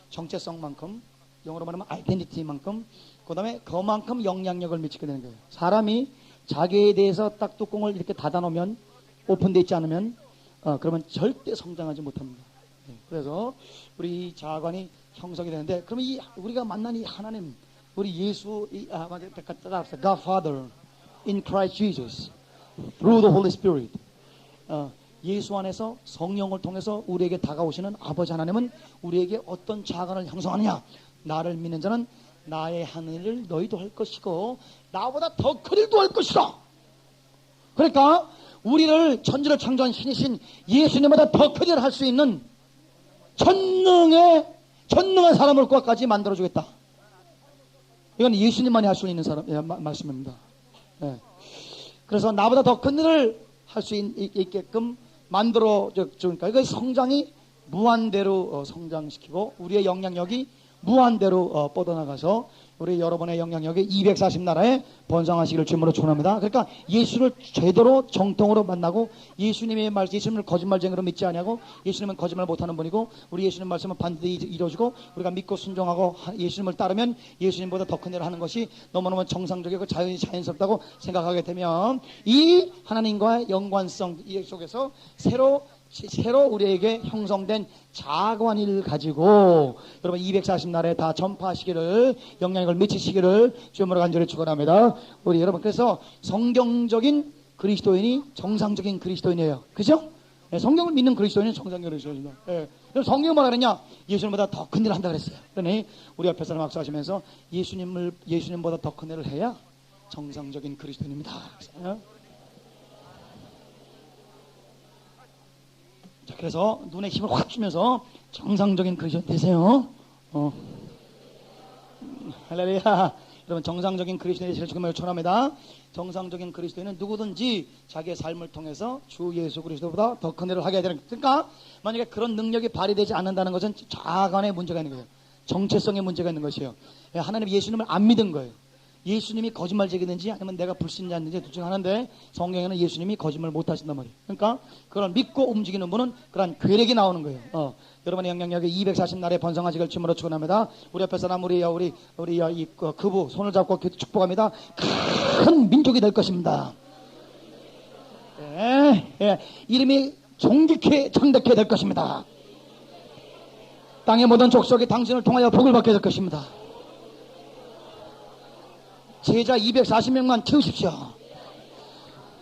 정체성만큼 영어로 말하면 아이덴티티만큼 그다음에 그만큼 영향력을 미치게 되는 거예요. 사람이 자기에 대해서 딱 뚜껑을 이렇게 닫아놓으면 오픈되어 있지 않으면 그러면 절대 성장하지 못합니다. 그래서 우리 자아관이 형성이 되는데 그러면 우리가 만난 이 하나님 우리 예수 God Father in Christ Jesus through the Holy Spirit 예수 안에서 성령을 통해서 우리에게 다가오시는 아버지 하나님은 우리에게 어떤 자아관을 형성하느냐? 나를 믿는 자는 나의 한 일을 너희도 할 것이고 나보다 더 큰 일도 할 것이다. 그러니까 우리를 천지를 창조한 신이신 예수님보다 더 큰 일을 할 수 있는 전능한 사람을 것까지 만들어주겠다. 이건 예수님만이 할 수 있는 말씀입니다. 예. 그래서 나보다 더 큰 일을 할 수 있게끔 만들어 주니까 그 성장이 무한대로 성장시키고 우리의 영향력이 무한대로 뻗어나가서 우리 여러분의 영향력이 240나라에 번성하시기를 주님으로 축원합니다. 그러니까 예수를 제대로 정통으로 만나고 예수님의 말, 예수님을 거짓말쟁이로 믿지 않냐고, 예수님은 거짓말 못하는 분이고 우리 예수님 말씀은 반드시 이루어지고 우리가 믿고 순종하고 예수님을 따르면 예수님보다 더 큰 일을 하는 것이 너무너무 정상적이고 자연스럽다고 생각하게 되면 이 하나님과의 연관성 속에서 새로 우리에게 형성된 자관을 가지고 여러분 240나라에 다 전파하시기를, 영향력을 미치시기를 주님으로 간절히 축원합니다. 우리 여러분, 그래서 성경적인 그리스도인이 정상적인 그리스도인이에요. 그죠? 네, 성경을 믿는 그리스도인은 정상적인 그리스도인이다. 네. 그래서 성경이 뭐라 그랬냐? 예수님보다 더 큰 일을 한다 그랬어요. 그러니 우리 옆에 사람 악수하시면서 예수님보다 더 큰 일을 해야 정상적인 그리스도인입니다. 자, 그래서 눈에 힘을 확 주면서 정상적인 그리스도인 되세요. 할렐루야. 여러분, 정상적인 그리스도인이 되실 주님을 축원합니다. 정상적인 그리스도인은 누구든지 자기의 삶을 통해서 주 예수 그리스도보다 더 큰 일을 하게 되는 거예요. 그러니까 만약에 그런 능력이 발휘되지 않는다는 것은 자아관의 문제가 있는 거예요. 정체성의 문제가 있는 것이에요. 하나님 예수님을 안 믿은 거예요. 예수님이 거짓말쟁이든지 아니면 내가 불신자인지 둘 중 하나인데 성경에는 예수님이 거짓말 못 하신단 말이에요. 그러니까 그걸 믿고 움직이는 분은 그런 괴력이 나오는 거예요. 여러분의 영향력이 240날에 번성하시길 주님으로 축원합니다. 우리 옆에 사람 우리 그부 손을 잡고 축복합니다. 큰 민족이 될 것입니다. 이름이 존귀케 창대케 될 것입니다. 땅의 모든 족속이 당신을 통하여 복을 받게 될 것입니다. 제자 240명만 키우십시오.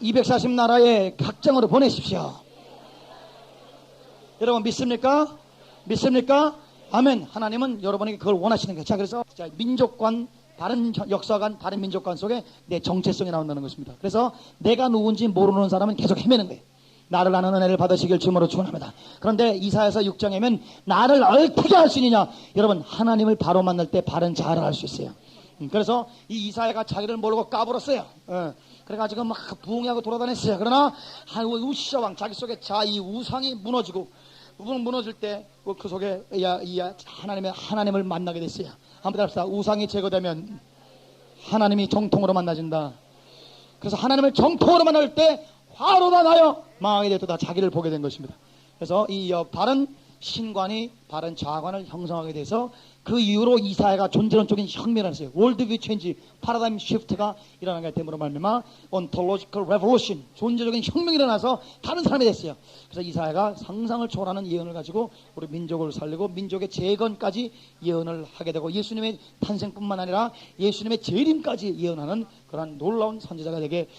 240나라에 각장으로 보내십시오. 여러분 믿습니까? 믿습니까? 아멘. 하나님은 여러분에게 그걸 원하시는 거예요. 자, 그래서 민족관, 다른 역사관, 다른 민족관 속에 내 정체성이 나온다는 것입니다. 그래서 내가 누군지 모르는 사람은 계속 헤매는 거예요. 나를 아는 은혜를 받으시길 주님으로 축원합니다. 그런데 이사야서 6장에면 나를 어떻게 할 수 있느냐? 여러분, 하나님을 바로 만날 때 바른 자아를 알 수 있어요. 그래서 이 이사야가 자기를 모르고 까불었어요. 그래가지고 막 부흥하고 돌아다녔어요. 그러나 우시아왕 자기 속에 이 우상이 무너질 때 그 속에 하나님을 만나게 됐어요. 한번 합시다. 우상이 제거되면 하나님이 정통으로 만나진다. 그래서 하나님을 정통으로 만날 때 화로다 나여 망하게 되었다. 자기를 보게 된 것입니다. 그래서 이 바른 신관이 바른 자아관을 형성하게 돼서 그 이후로 이사야가 존재론적인 혁명을 했어요. 월드뷰 체인지, 파라다임 시프트가 일어나게 됨으로 말미암아 ontological revolution, 존재적인 혁명이 일어나서 다른 사람이 됐어요. 그래서 이사야가 상상을 초월하는 예언을 가지고 우리 민족을 살리고 민족의 재건까지 예언을 하게 되고 예수님의 탄생뿐만 아니라 예수님의 재림까지 예언하는 그러한 놀라운 선지자가 되게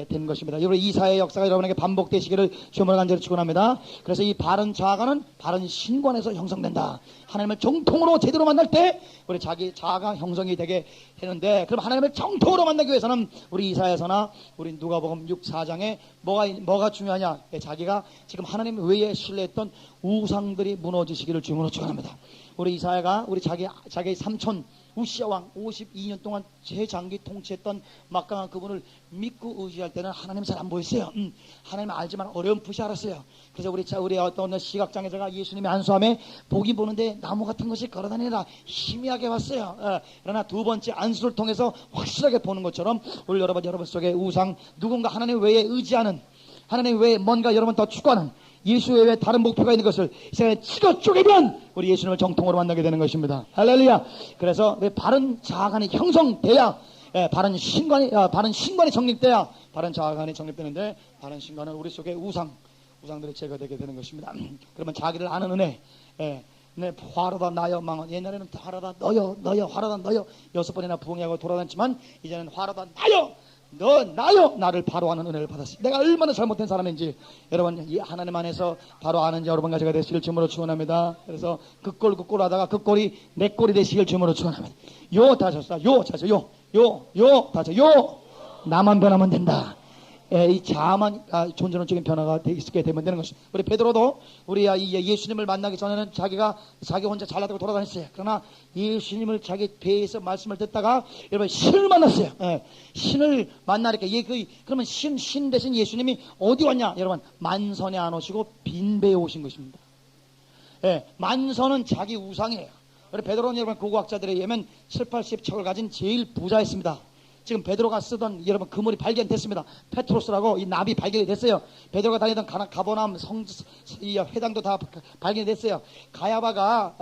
된 것입니다. 여러분, 이사야의 역사가 여러분에게 반복되시기를 주님으로 간절히 축원합니다. 그래서 이 바른 자아가는 바른 신관에서 형성된다. 하나님을 정통으로 제대로 만날 때 우리 자기 자아가 형성이 되게 되는데, 그럼 하나님을 정통으로 만나기 위해서는 우리 이사야서나 우리 누가복음 6,4장에 뭐가 중요하냐? 자기가 지금 하나님 외에 신뢰했던 우상들이 무너지시기를 주님으로 축원합니다. 우리 이사야가 우리 자기 삼촌 우시아왕 52년 동안 제장기 통치했던 막강한 그분을 믿고 의지할 때는 하나님 잘 안 보였어요. 하나님 알지만 어렴풋이 알았어요. 그래서 우리 어떤 시각장애자가 예수님의 안수함에 복이 보는데 나무 같은 것이 걸어다니라 희미하게 봤어요. 그러나 두 번째 안수를 통해서 확실하게 보는 것처럼 우리 여러분 속에 우상, 누군가 하나님 외에 의지하는, 하나님 외에 뭔가 여러분 더 추구하는 예수 외에 다른 목표가 있는 것을 이 시간에 치고 쪼개면 우리 예수님을 정통으로 만나게 되는 것입니다. 할렐루야. 그래서 바른 자아관이 형성돼야 바른 신관이 정립돼야 바른 자아관이 정립되는데, 바른 신관은 우리 속에 우상들이 제거되게 되는 것입니다. 그러면 자기를 아는 은혜, 내 화로다 나여 망원. 옛날에는 화로다 너여 화로다 너여 6번이나 부흥하고 돌아다녔지만 이제는 화로다 나여 너 나요 나를 바로 아는 은혜를 받았어요. 내가 얼마나 잘못된 사람인지 여러분 이 하나님 안에서 바로 아는 여러분과 제가 되시길 주님으로 축원합니다. 그래서 그 꼴 하다가 그 꼴이 내 꼴이 되시길 주님으로 축원합니다. 요 다셨어 요 자서 요 다서 요 나만 변하면 된다. 이 자아만 존재론적인 변화가 있게 되면 되는 것입니다. 우리 베드로도 우리 예수님을 만나기 전에는 자기 혼자 잘나다고 돌아다녔어요. 그러나 예수님을 자기 배에서 말씀을 듣다가 여러분 신을 만났어요. 신을 만나니까 그러면 신 대신 예수님이 어디 왔냐? 여러분 만선에 안 오시고 빈배에 오신 것입니다. 만선은 자기 우상이에요. 우리 베드로는 여러분 고고학자들에 의하면 7, 80척을 가진 제일 부자였습니다. 지금 베드로가 쓰던 여러분 그물이 발견됐습니다. 페트로스라고 이 납이 발견이 됐어요. 베드로가 다니던 가버나움 이 회당도 다 발견이 됐어요. 가야바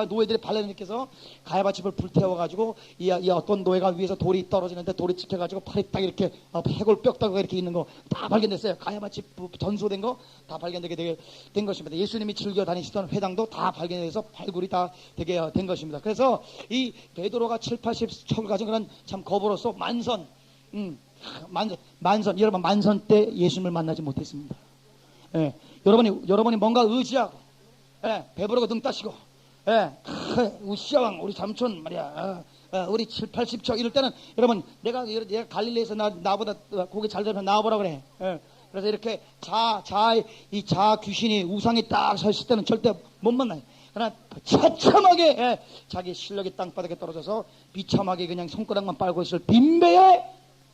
노예들의 발레님께서 가야바 집을 불태워가지고 이 어떤 노예가 위에서 돌이 떨어지는데 돌이 찍혀가지고 팔이 딱 이렇게 해골 뼈다가 이렇게 있는 거 다 발견됐어요. 가야바 집 전소된 거 다 발견되게 된 것입니다. 예수님이 즐겨 다니시던 회당도 다 발견돼서 발굴이 다 되게 된 것입니다. 그래서 이 베드로가 7, 80척을 가진 그런 참 거부로서 만선 여러분 만선 때 예수님을 만나지 못했습니다. 여러분이 뭔가 의지하고 배부르고 등 따시고 우시왕 우리 삼촌 말이야 우리 7, 80척 이럴 때는 여러분 내가 갈릴리에서 나보다 고기 잘 잡으면 나와보라 그래. 그래서 이렇게 자 귀신이 우상이 딱 서 있을 때는 절대 못 만나요. 그러나 처참하게 자기 실력이 땅바닥에 떨어져서 비참하게 그냥 손가락만 빨고 있을 빈배에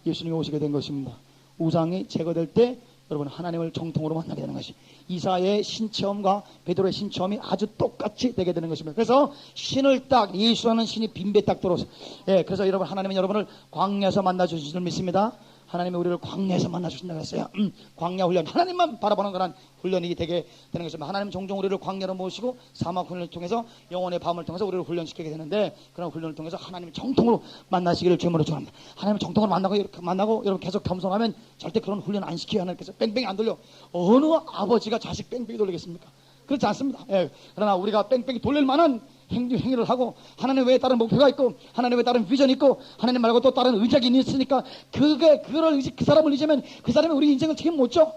예수님이 오시게 된 것입니다. 우상이 제거될 때 여러분 하나님을 정통으로 만나게 되는 것이 이사야의 신체험과 베드로의 신체험이 아주 똑같이 되게 되는 것입니다. 그래서 신을 딱 예수라는 신이 빈배 딱 들어서 그래서 여러분 하나님은 여러분을 광야에서 만나 주실 줄 믿습니다. 하나님이 우리를 광야에서 만나주신다고 했어요. 광야 훈련, 하나님만 바라보는 그런 훈련이 되게 되는 것입니다. 하나님은 종종 우리를 광야로 모시고 사막 훈련을 통해서 영혼의 밤을 통해서 우리를 훈련시키게 되는데 그런 훈련을 통해서 하나님을 정통으로 만나시기를 주님으로 축원합니다. 하나님을 정통으로 만나고 여러분 계속 겸손하면 절대 그런 훈련 안 시키게 하나님께서 뺑뺑이 안 돌려. 어느 아버지가 자식 뺑뺑이 돌리겠습니까? 그렇지 않습니다. 그러나 우리가 뺑뺑이 돌릴 만한 행위를 하고 하나님 외에 다른 목표가 있고 하나님 외에 다른 비전이 있고 하나님 말고 또 다른 의지가 있으니까 그 사람을 잊으면 그 사람이 우리 인생을 책임 못 져.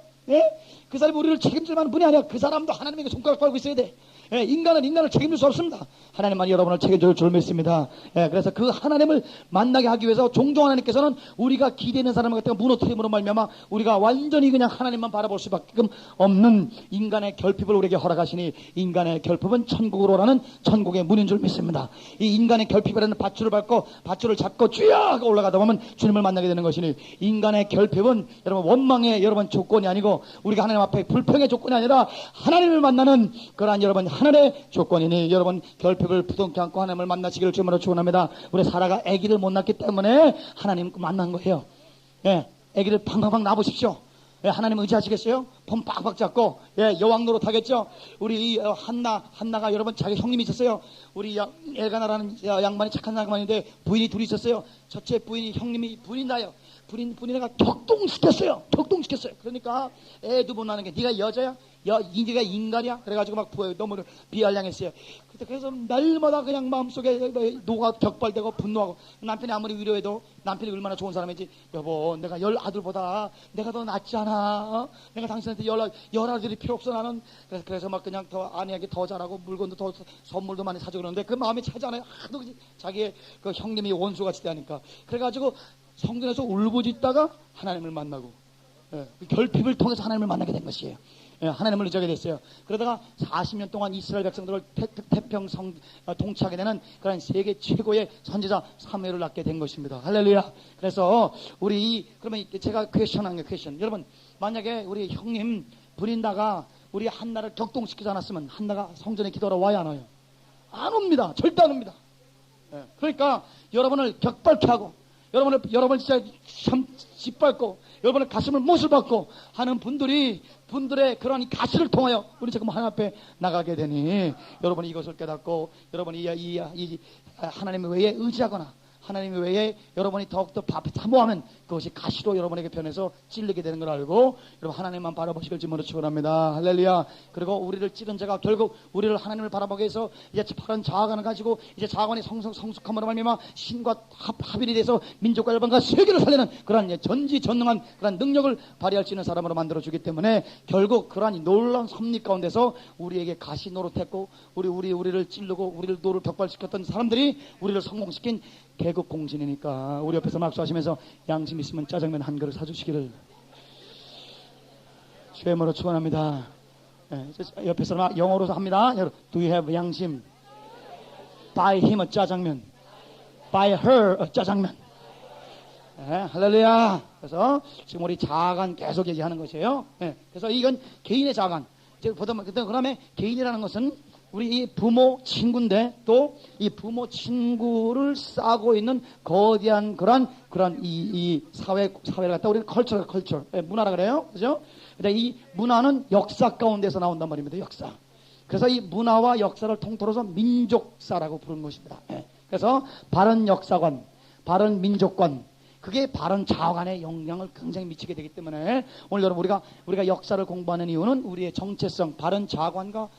그 사람이 우리를 책임질 만한 분이 아니야. 그 사람도 하나님에게 손가락 걸고 있어야 돼. 인간은 인간을 책임질 수 없습니다. 하나님만 여러분을 책임질 줄 믿습니다. 그래서 그 하나님을 만나게 하기 위해서 종종 하나님께서는 우리가 기대는 사람을 갖다가 무너뜨림으로 말미암아 우리가 완전히 그냥 하나님만 바라볼 수밖에 없는 인간의 결핍을 우리에게 허락하시니 인간의 결핍은 천국으로라는 천국의 문인 줄 믿습니다. 이 인간의 결핍이라는 밧줄을 잡고 주여 하고 올라가다 보면 주님을 만나게 되는 것이니 인간의 결핍은 여러분 원망의 여러분 조건이 아니고 우리가 하나님 앞에 불평의 조건이 아니라 하나님을 만나는 그러한 여러분 하늘의 조건이니 여러분 결핍을 부둥켜 안고 하나님을 만나시기를 주님으로 축원합니다. 우리 사라가 아기를 못 낳기 때문에 하나님 만난 거예요. 아기를 팡팡팡 낳아보십시오. 하나님 의지하시겠어요? 폼 빡빡 잡고 여왕 노릇 하겠죠. 우리 한나가 여러분 자기 형님이 있었어요. 우리 엘가나라는 양반이 착한 양반인데 부인이 둘이 있었어요. 첫째 부인이 형님이 부인 나요. 부인이가 격동시켰어요. 그러니까 애도 못 낳는 게 네가 여자야? 네가 인간이야? 그래가지고 막 너무 비아냥했어요. 그래서 날마다 그냥 마음속에 노가 격발되고 분노하고 남편이 아무리 위로해도 남편이 얼마나 좋은 사람인지 여보 내가 10아들보다 내가 더 낫지 않아? 내가 당신한테 10아들이 필요 없어 나는. 그래서 막 그냥 더 아내에게 더 잘하고 물건도 더 선물도 많이 사주고 그러는데 그 마음이 차지 않아요. 하도 자기의 그 형님이 원수같이 대하니까. 그래가지고 성전에서 울부짖다가 하나님을 만나고 그 결핍을 통해서 하나님을 만나게 된 것이에요. 하나님을 의지하게 됐어요. 그러다가 40년 동안 이스라엘 백성들을 태평성 통치하게 되는 그런 세계 최고의 선지자 사무엘을 낳게 된 것입니다. 할렐루야. 그래서 그러면 제가 퀘션한 게 퀘션. 여러분 만약에 우리 형님 부린다가 우리 한나를 격동시키지 않았으면 한나가 성전에 기도하러 와야 안 와요? 안 옵니다. 절대 안 옵니다. 그러니까 여러분을 격발케 하고 여러분을 진짜 참 짓밟고 여러분의 가슴을 못을 받고 하는 분들의 그런 가시를 통하여 우리 지금 하나님 앞에 나가게 되니 여러분이 이것을 깨닫고 여러분이 이 하나님 외에 의지하거나 하나님 외에 여러분이 더욱더 사모하면 그것이 가시로 여러분에게 변해서 찔리게 되는 걸 알고 여러분 하나님만 바라보시길 주님으로 축원합니다. 할렐루야. 그리고 우리를 찌른 자가 결국 우리를 하나님을 바라보게 해서 이제 바른 자아관을 가지고 이제 자아관이 성숙함으로 말미암아 신과 합일이 돼서 민족과 열방과 세계를 살리는 그러한 전지전능한 그러한 능력을 발휘할 수 있는 사람으로 만들어주기 때문에 결국 그러한 놀라운 섭리 가운데서 우리에게 가시 노릇했고 우리를 찌르고 우리를 노를 벽발시켰던 사람들이 우리를 성공시킨 계급 공신이니까 우리 옆에서 막수하시면서 양심 있으면 짜장면 한 그릇 사주시기를 주의모로 축원합니다. 옆에서 막 영어로 합니다. Do you have 양심? Buy him a 짜장면. Buy her a 짜장면. 할렐루야. 그래서 지금 우리 자아관 계속 얘기하는 것이에요. 그래서 이건 개인의 자아관. 그 다음에 개인이라는 것은 우리 이 부모 친구인데 또 이 부모 친구를 싸고 있는 거대한 그런 이 사회를 갖다 우리는 컬처 문화라 그래요. 그죠? 근데 이 문화는 역사 가운데서 나온단 말입니다. 역사. 그래서 이 문화와 역사를 통틀어서 민족사라고 부르는 것입니다. 그래서 바른 역사관, 바른 민족관, 그게 바른 자아관에 영향을 굉장히 미치게 되기 때문에 오늘 여러분 우리가 역사를 공부하는 이유는 우리의 정체성, 바른 자아관과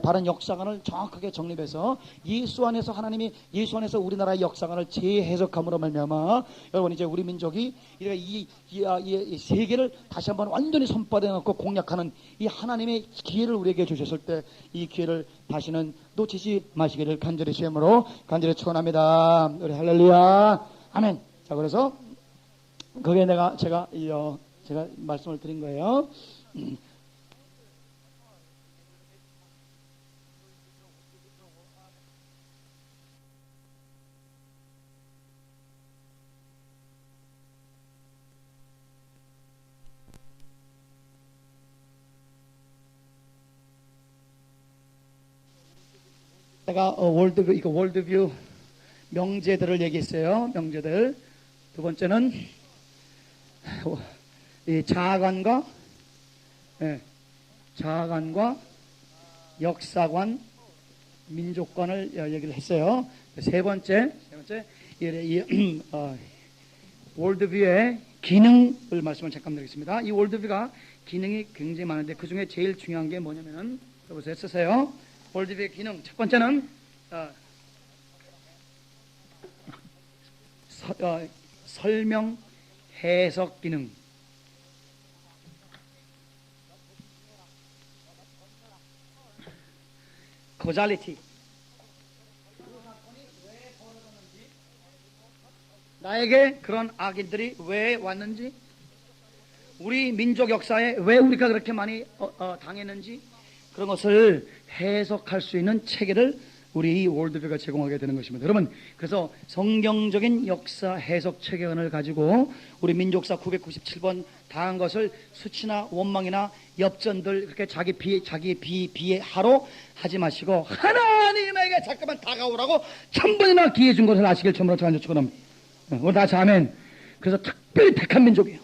바른 역사관을 정확하게 정립해서 예수 안에서 하나님이 예수 안에서 우리나라의 역사관을 재해석함으로 말미암아 여러분 이제 우리 민족이 이 세계를 다시 한번 완전히 손바닥에 넣고 공략하는 이 하나님의 기회를 우리에게 주셨을 때 이 기회를 다시는 놓치지 마시기를 간절히 주님으로 간절히 축원합니다. 우리 할렐루야. 아멘. 자, 그래서 그게 제가 말씀을 드린 거예요. 제가 월드뷰 명제들을 얘기했어요. 명제들. 두 번째는 이 자아관과 역사관, 민족관을 얘기를 했어요. 세 번째 월드뷰의 기능을 말씀을 잠깐 드리겠습니다. 이 월드뷰가 기능이 굉장히 많은데 그 중에 제일 중요한 게 뭐냐면은 여보세요, 쓰세요. 월드뷰의 기능 첫 번째는 설명 해석 기능. 코잘리티. 나에게 그런 악인들이 왜 왔는지, 우리 민족 역사에 왜 우리가 그렇게 많이 당했는지 그런 것을 해석할 수 있는 체계를 우리 이 월드뷰가 제공하게 되는 것입니다. 여러분, 그래서 성경적인 역사 해석 체계관을 가지고 우리 민족사 997번 당한 것을 수치나 원망이나 엽전들 그렇게 자기 비하로 하지 마시고 하나님에게 잠깐만 다가오라고 1000번이나 기회 준 것을 아시길 처음으로 축원합니다. 오늘 다시 아멘. 그래서 특별히 택한 민족이에요.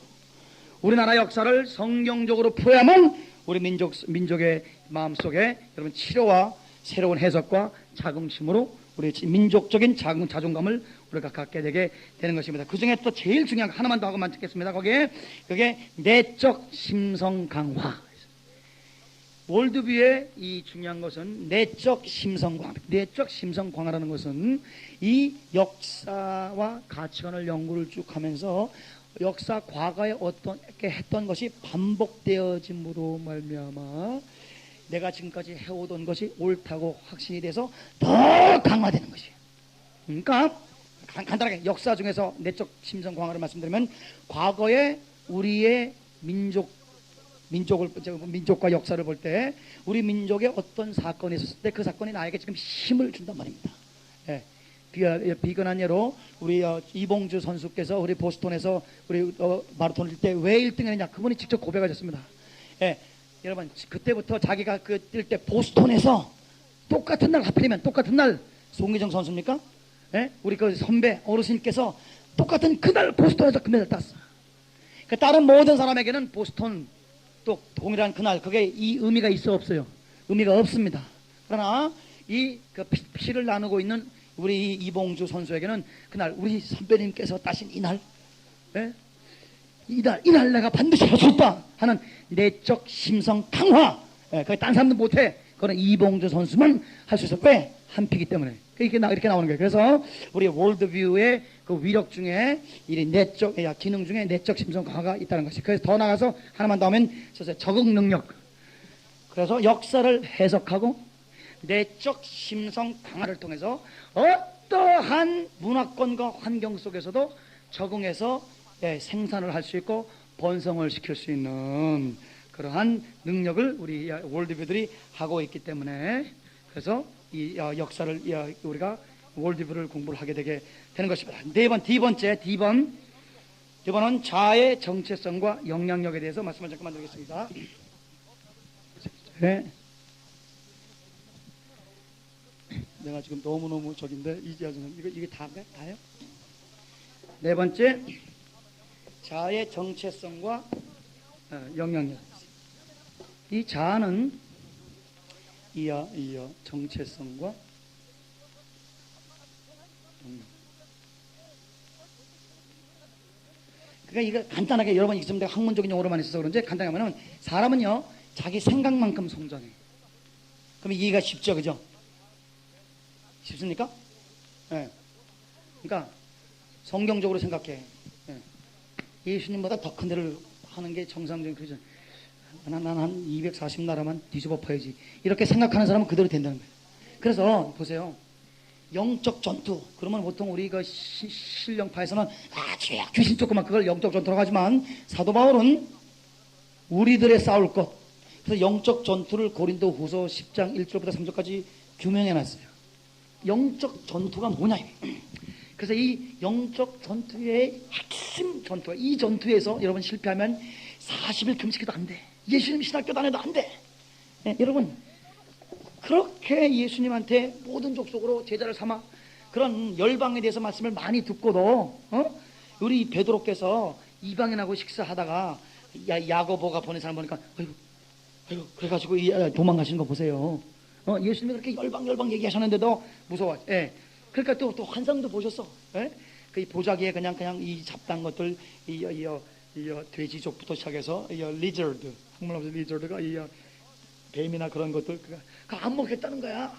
우리나라 역사를 성경적으로 풀어야만 우리 민족의 마음속에 여러분 치료와 새로운 해석과 자긍심으로 우리 민족적인 자존감을 우리가 갖게 되게 되는 것입니다. 그 중에 또 제일 중요한 거 하나만 더 하고만 찍겠습니다. 그게 내적 심성 강화. 월드뷰의 이 중요한 것은 내적 심성 강화. 내적 심성 강화라는 것은 이 역사와 가치관을 연구를 쭉 하면서 역사 과거에 어떻게 했던 것이 반복되어짐으로 말미암아 내가 지금까지 해오던 것이 옳다고 확신이 돼서 더 강화되는 것이에요. 그러니까 간단하게 역사 중에서 내적 심성 강화를 말씀드리면 과거에 우리의 민족과 역사를 볼 때 우리 민족에 어떤 사건이 있었을 때 그 사건이 나에게 지금 힘을 준단 말입니다. 비근한 예로 우리 이봉주 선수께서 우리 보스턴에서 우리 마라톤을 뛸 때 왜 1등 했느냐 그분이 직접 고백하셨습니다. 여러분 그때부터 자기가 뛸 때 보스턴에서 똑같은 날 하필이면 똑같은 날 송기정 선수입니까? 우리 그 선배 어르신께서 똑같은 그날 보스턴에서 금메달 땄어. 다른 모든 사람에게는 보스턴 또 동일한 그날 그게 이 의미가 있어 없어요? 의미가 없습니다. 그러나 이 피를 나누고 있는 우리 이봉주 선수에게는 그날 우리 선배님께서 따신 이날, 예? 이날 내가 반드시 할 수 있다 하는 내적 심성 강화, 예, 그게 딴 사람도 못해. 그거는 이봉주 선수만 할 수 있어. 왜? 한 피기 때문에. 이렇게 나오는 거예요. 그래서 우리 월드뷰의 그 위력 중에 이 내적 기능 중에 내적 심성 강화가 있다는 것이. 그래서 더 나가서 하나만 더 하면 적응 능력. 그래서 역사를 해석하고 내적 심성 강화를 통해서 어떠한 문화권과 환경 속에서도 적응해서 생산을 할 수 있고 번성을 시킬 수 있는 그러한 능력을 우리 월드뷰들이 하고 있기 때문에, 그래서 이 역사를 우리가 월드뷰를 공부를 하게 되게 되는 것입니다. D번. 이번은 자아의 정체성과 영향력에 대해서 말씀을 잠깐만 드리겠습니다. 네. 내가 지금 너무너무 저긴데 이게 다요? 네 번째, 자아의 정체성과 영향력. 이 자아는 이 정체성과 그러니까 이거 간단하게 여러분 있으면 내가 학문적인 용어로만 있어서 그런지 간단히 하면은 사람은요 자기 생각만큼 성장해. 그럼 이해가 쉽죠, 그죠? 쉽습니까? 예. 그러니까 성경적으로 생각해. 예. 예수님보다 더 큰 데를 하는 게 정상적인 그죠? 난 한 240나라만 뒤집어 퍼야지. 이렇게 생각하는 사람은 그대로 된다는 거예요. 그래서 보세요. 영적 전투. 그러면 보통 우리 그 신령파에서는 죄악, 귀신 쫓고만 그걸 영적 전투라고 하지만 사도 바울은 우리들의 싸울 것. 그래서 영적 전투를 고린도 후서 10장 1절부터 3절까지 규명해 놨어요. 영적 전투가 뭐냐. 그래서 이 영적 전투의 핵심 전투가, 이 전투에서 여러분 실패하면 40일 금식해도 안 돼. 예수님 신학교 다녀도 안 돼. 네, 여러분 그렇게 예수님한테 모든 족속으로 제자를 삼아 그런 열방에 대해서 말씀을 많이 듣고도 우리 베드로께서 이방인하고 식사하다가 야고보가 보낸 사람 보니까 아이고 그래가지고 도망가시는 거 보세요. 예수님이 그렇게 열방 얘기하셨는데도 무서워. 예. 그러니까 또 환상도 보셨어. 예? 그 보자기에 그냥 이 잡다한 것들 이 돼지족부터 시작해서 리저드, 한국말로 리저드가 뱀이나 그런 것들 안 먹겠다는 거야.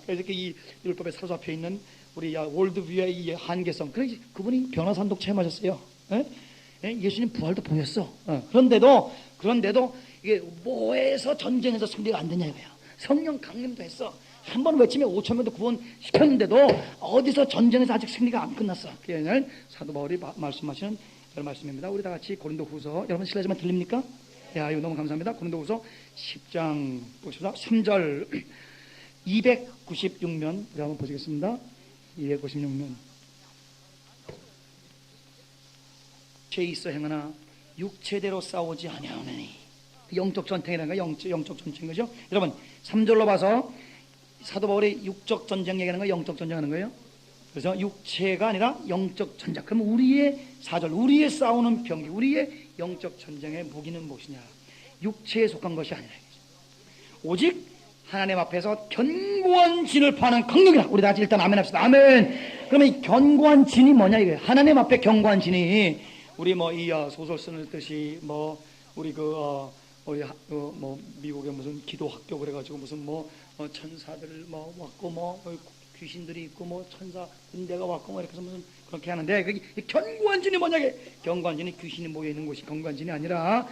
그래서 이 율법에 사로잡혀 있는 우리 월드뷰의 이 한계성. 그래서 그분이 변화산독 체험하셨어요. 예수님 부활도 보였어. 그런데도 이게 뭐해서 전쟁에서 승리가 안 되냐 이거야. 성령 강림도 했어. 한 번 외치면 5,000명도 구원시켰는데도 어디서 전쟁에서 아직 승리가 안 끝났어. 그게 사도 바울이 말씀하시는 그런 말씀입니다. 우리 다 같이 고린도 후서, 여러분 실례지만 들립니까? 이거 너무 감사합니다. 고린도 후서 10장 보시죠. 3절 296면 우리 한번 보시겠습니다. 296면 죄 있어 행하나 육체대로 싸우지 아니하오니. 영적 전쟁이라는 거, 영적 전쟁인 거죠. 여러분 3절로 봐서 사도 바울이 육적 전쟁 얘기하는 거, 영적 전쟁하는 거예요. 그래서 육체가 아니라 영적 전쟁. 그럼 우리의 4절, 우리의 싸우는 병기, 우리의 영적 전쟁의 무기는 무엇이냐? 육체에 속한 것이 아니라 오직 하나님 앞에서 견고한 진을 파는 강력이라. 우리 다 같이 일단 아멘 합시다. 아멘. 그러면 이 견고한 진이 뭐냐 이거예요. 하나님 앞에 견고한 진이 우리 이 소설 쓰는 듯이 우리 미국에 무슨 기도 학교 그래가지고 무슨 천사들 왔고 귀신들이 있고 천사 군대가 왔고 이렇게 해서 무슨 그렇게 하는데 그 견고한 진이 뭐냐? 견고한 진이 귀신이 모여 있는 곳이 견고한 진이 아니라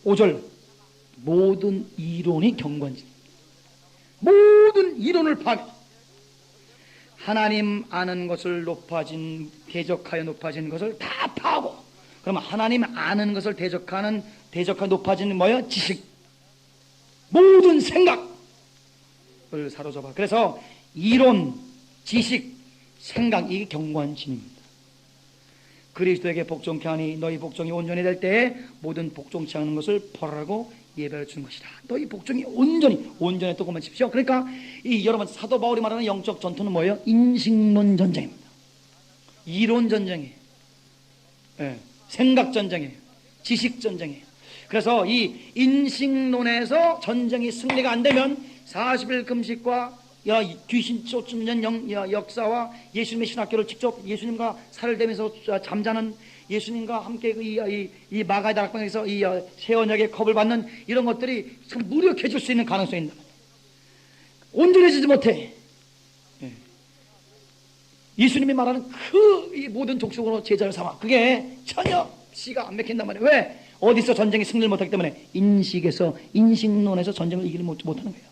5절 모든 이론이 견고한 진. 모든 이론을 파괴. 하나님 아는 것을 대적하여 높아진 것을 다 파고. 그러면 하나님 아는 것을 대적하여 높아지는 뭐예요? 지식. 모든 생각을 사로잡아. 그래서 이론, 지식, 생각, 이게 견고한 진입니다. 그리스도에게 복종케 하니 너희 복종이 온전히 될 때에 모든 복종치 않는 것을 벌하고 예배를 주는 것이다. 너희 복종이 온전히 또 그만 칩시오. 그러니까 여러분 사도 바울이 말하는 영적 전투는 뭐예요? 인식론 전쟁입니다. 이론 전쟁이에요. 생각 전쟁이에요. 지식 전쟁이에요. 그래서 이 인식론에서 전쟁이 승리가 안 되면 40일 금식과 귀신 쫓는 역사와 예수님의 신학교를 직접 예수님과 살을 대면서 잠자는 예수님과 함께 이 마가의 다락방에서 이 새 언약의 컵을 받는 이런 것들이 참 무력해질 수 있는 가능성이 있다. 온전해지지 못해. 예수님이 말하는 이 모든 족속으로 제자를 삼아. 그게 전혀 씨가 안 맥힌단 말이에요. 왜? 어디서 전쟁이 승리를 못하기 때문에 인식론에서 전쟁을 이기지 못하는 거예요.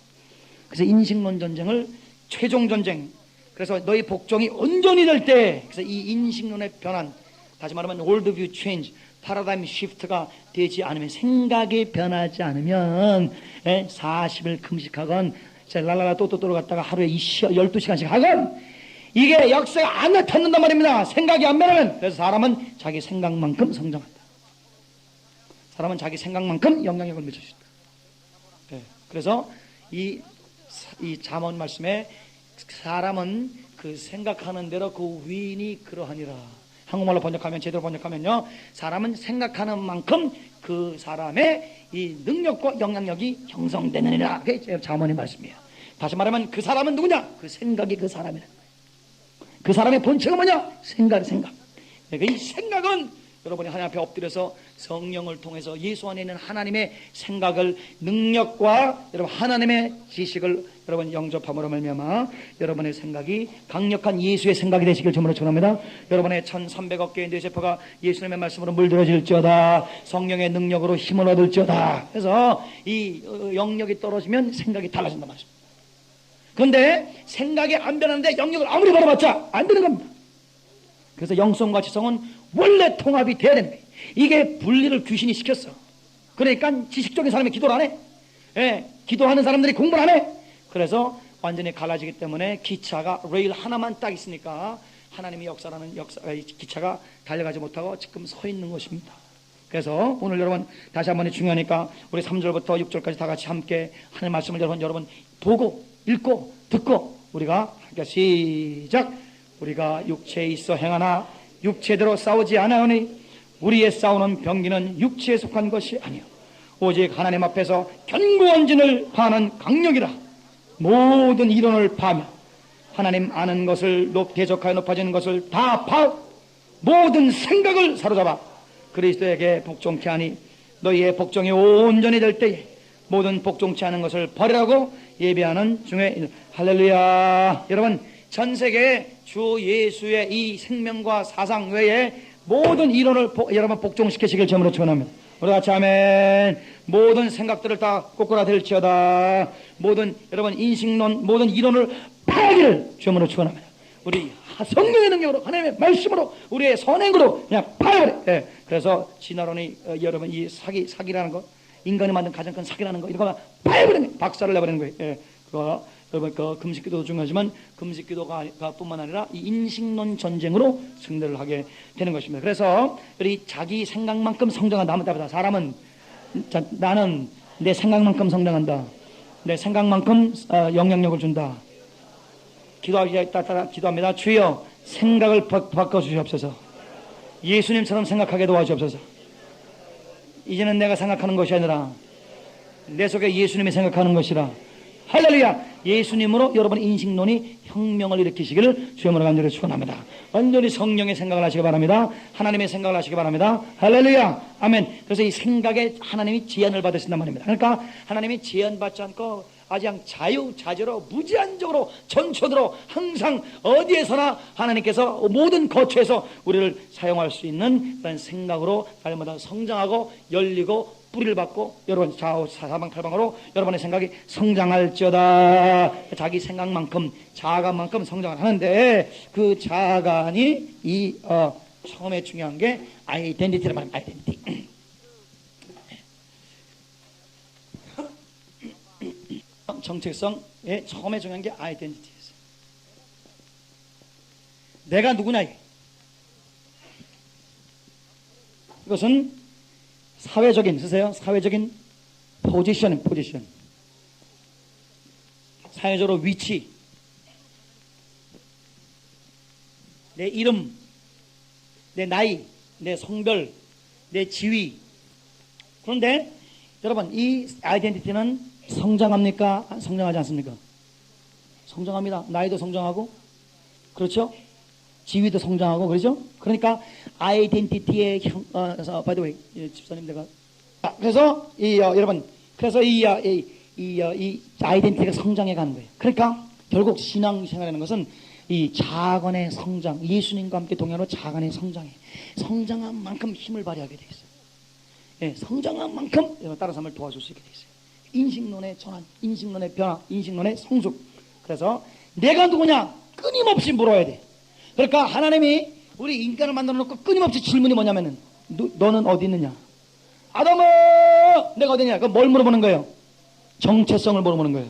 그래서 인식론 전쟁을 최종 전쟁. 그래서 너희 복종이 온전히 될 때, 그래서 이 인식론의 변환, 다시 말하면 world view change, 파라다임 시프트가 되지 않으면, 생각이 변하지 않으면 40일 금식하건 랄랄라 또또또로 갔다가 하루에 12시간씩 하건 이게 역사가 안 나타난단 말입니다. 생각이 안 변하면. 그래서 사람은 자기 생각만큼 성장한다. 사람은 자기 생각만큼 영향력을 미칠 수 있다. 그래서 이 잠언 말씀에 사람은 그 생각하는 대로 그 위인이 그러하니라. 한국말로 번역하면, 제대로 번역하면요, 사람은 생각하는 만큼 그 사람의 이 능력과 영향력이 형성되느니라. 그게 잠언의 말씀이에요. 다시 말하면 그 사람은 누구냐? 그 생각이 그 사람이라. 그 사람의 본체가 뭐냐? 생각. 그러니까 이 생각은 여러분이 하나님 앞에 엎드려서 성령을 통해서 예수 안에 있는 하나님의 생각을, 능력과 여러분 하나님의 지식을 여러분 영접함으로 말미암아 여러분의 생각이 강력한 예수의 생각이 되시길 주님으로 축원합니다. 여러분의 1300억 개의 뇌세포가 예수님의 말씀으로 물들어질지어다. 성령의 능력으로 힘을 얻을지어다. 그래서 이 영역이 떨어지면 생각이 달라진단 말입니다. 그런데 생각이 안 변하는데 영역을 아무리 벌어봤자 안 되는 겁니다. 그래서 영성과 지성은 원래 통합이 돼야 되는 거예요. 이게 분리를 귀신이 시켰어. 그러니까 지식적인 사람이 기도를 안 해. 기도하는 사람들이 공부를 안 해. 그래서 완전히 갈라지기 때문에 기차가 레일 하나만 딱 있으니까 하나님의 역사라는 기차가 달려가지 못하고 지금 서 있는 것입니다. 그래서 오늘 여러분 다시 한번 중요하니까 우리 3절부터 6절까지 다 같이 함께 하나님의 말씀을 여러분 보고 읽고 듣고 우리가 시작. 우리가 육체에 있어 행하나 육체대로 싸우지 않아오니 우리의 싸우는 병기는 육체에 속한 것이 아니요 오직 하나님 앞에서 견고한 진을 파는 강력이라. 모든 이론을 파며 하나님 아는 것을 대적하여 높아지는 것을 다 파고 모든 생각을 사로잡아 그리스도에게 복종케 하니 너희의 복종이 온전히 될 때에 모든 복종치 않은 것을 버리라고 예배하는 중에. 할렐루야. 여러분 전 세계에 주 예수의 이 생명과 사상 외에 모든 이론을 여러분 복종시키시길 주님으로 축원합니다. 우리 같이 아멘. 모든 생각들을 다 꼬꾸라들지어다. 모든 여러분 인식론 모든 이론을 파기를 주님으로 축원합니다. 우리 성령의 능력으로 하나님의 말씀으로 우리의 선행으로 그냥 파버려. 그래서 진화론이 여러분 이 사기라는 거, 인간이 만든 가장 큰 사기라는 거, 이거 파버리는 거예요. 박살을 내버리는 거예요. 그거 여러분 그 금식기도도 중요하지만 금식기도가 뿐만 아니라 이 인식론 전쟁으로 승리를 하게 되는 것입니다. 그래서 우리 자기 생각만큼 성장한다 하면 답이다. 사람은 나는 내 생각만큼 성장한다. 내 생각만큼 영향력을 준다. 기도합니다. 주여 생각을 바꿔주시옵소서. 예수님처럼 생각하게 도와주옵소서. 이제는 내가 생각하는 것이 아니라 내 속에 예수님이 생각하는 것이라. 할렐루야. 예수님으로 여러분 인식론이 혁명을 일으키시기를 주님으로 간절히 축원합니다. 완전히 성령의 생각을 하시기 바랍니다. 하나님의 생각을 하시기 바랍니다. 할렐루야. 아멘. 그래서 이 생각에 하나님이 제한을 받으신단 말입니다. 그러니까 하나님이 제한받지 않고 아주 자유자재로 무제한적으로 전천으로 항상 어디에서나 하나님께서 모든 거처에서 우리를 사용할 수 있는 그런 생각으로 날마다 성장하고 열리고 뿌리를 받고 여러분 좌우 사방팔방으로 여러분의 생각이 성장할지어다. 자기 생각만큼 자아감만큼 성장을 하는데 그 자아감이 이 처음에 중요한 게 아이덴티티란 말입니다. 아이덴티티. 정체성의 처음에 중요한 게 아이덴티티였어요. 내가 누구냐. 이것은 사회적인 포지션. 사회적으로 위치, 내 이름, 내 나이, 내 성별, 내 지위. 그런데 여러분 이 아이덴티티는 성장합니까? 성장하지 않습니까? 성장합니다. 나이도 성장하고, 그렇죠? 지위도 성장하고, 그렇죠? 그러니까 아이덴티티의 by the way, 집사님 내가 그래서 여러분, 그래서 이 아이덴티티가 성장해 가는 거예요. 그러니까 결국 신앙생활이라는 것은 이 자아간의 성장, 예수님과 함께 동행하는 자아간의 성장에 성장한 만큼 힘을 발휘하게 돼 있어요. 예, 성장한 만큼 다른 사람을 도와줄 수 있게 돼 있어요. 인식론의 전환, 인식론의 변화, 인식론의 성숙. 그래서 내가 누구냐 끊임없이 물어야 돼. 그러니까 하나님이 우리 인간을 만들어 놓고 끊임없이 질문이 뭐냐면은 너는 어디 있느냐? 아담아, 내가 어디 있냐? 그럼 뭘 물어보는 거예요? 정체성을 물어보는 거예요.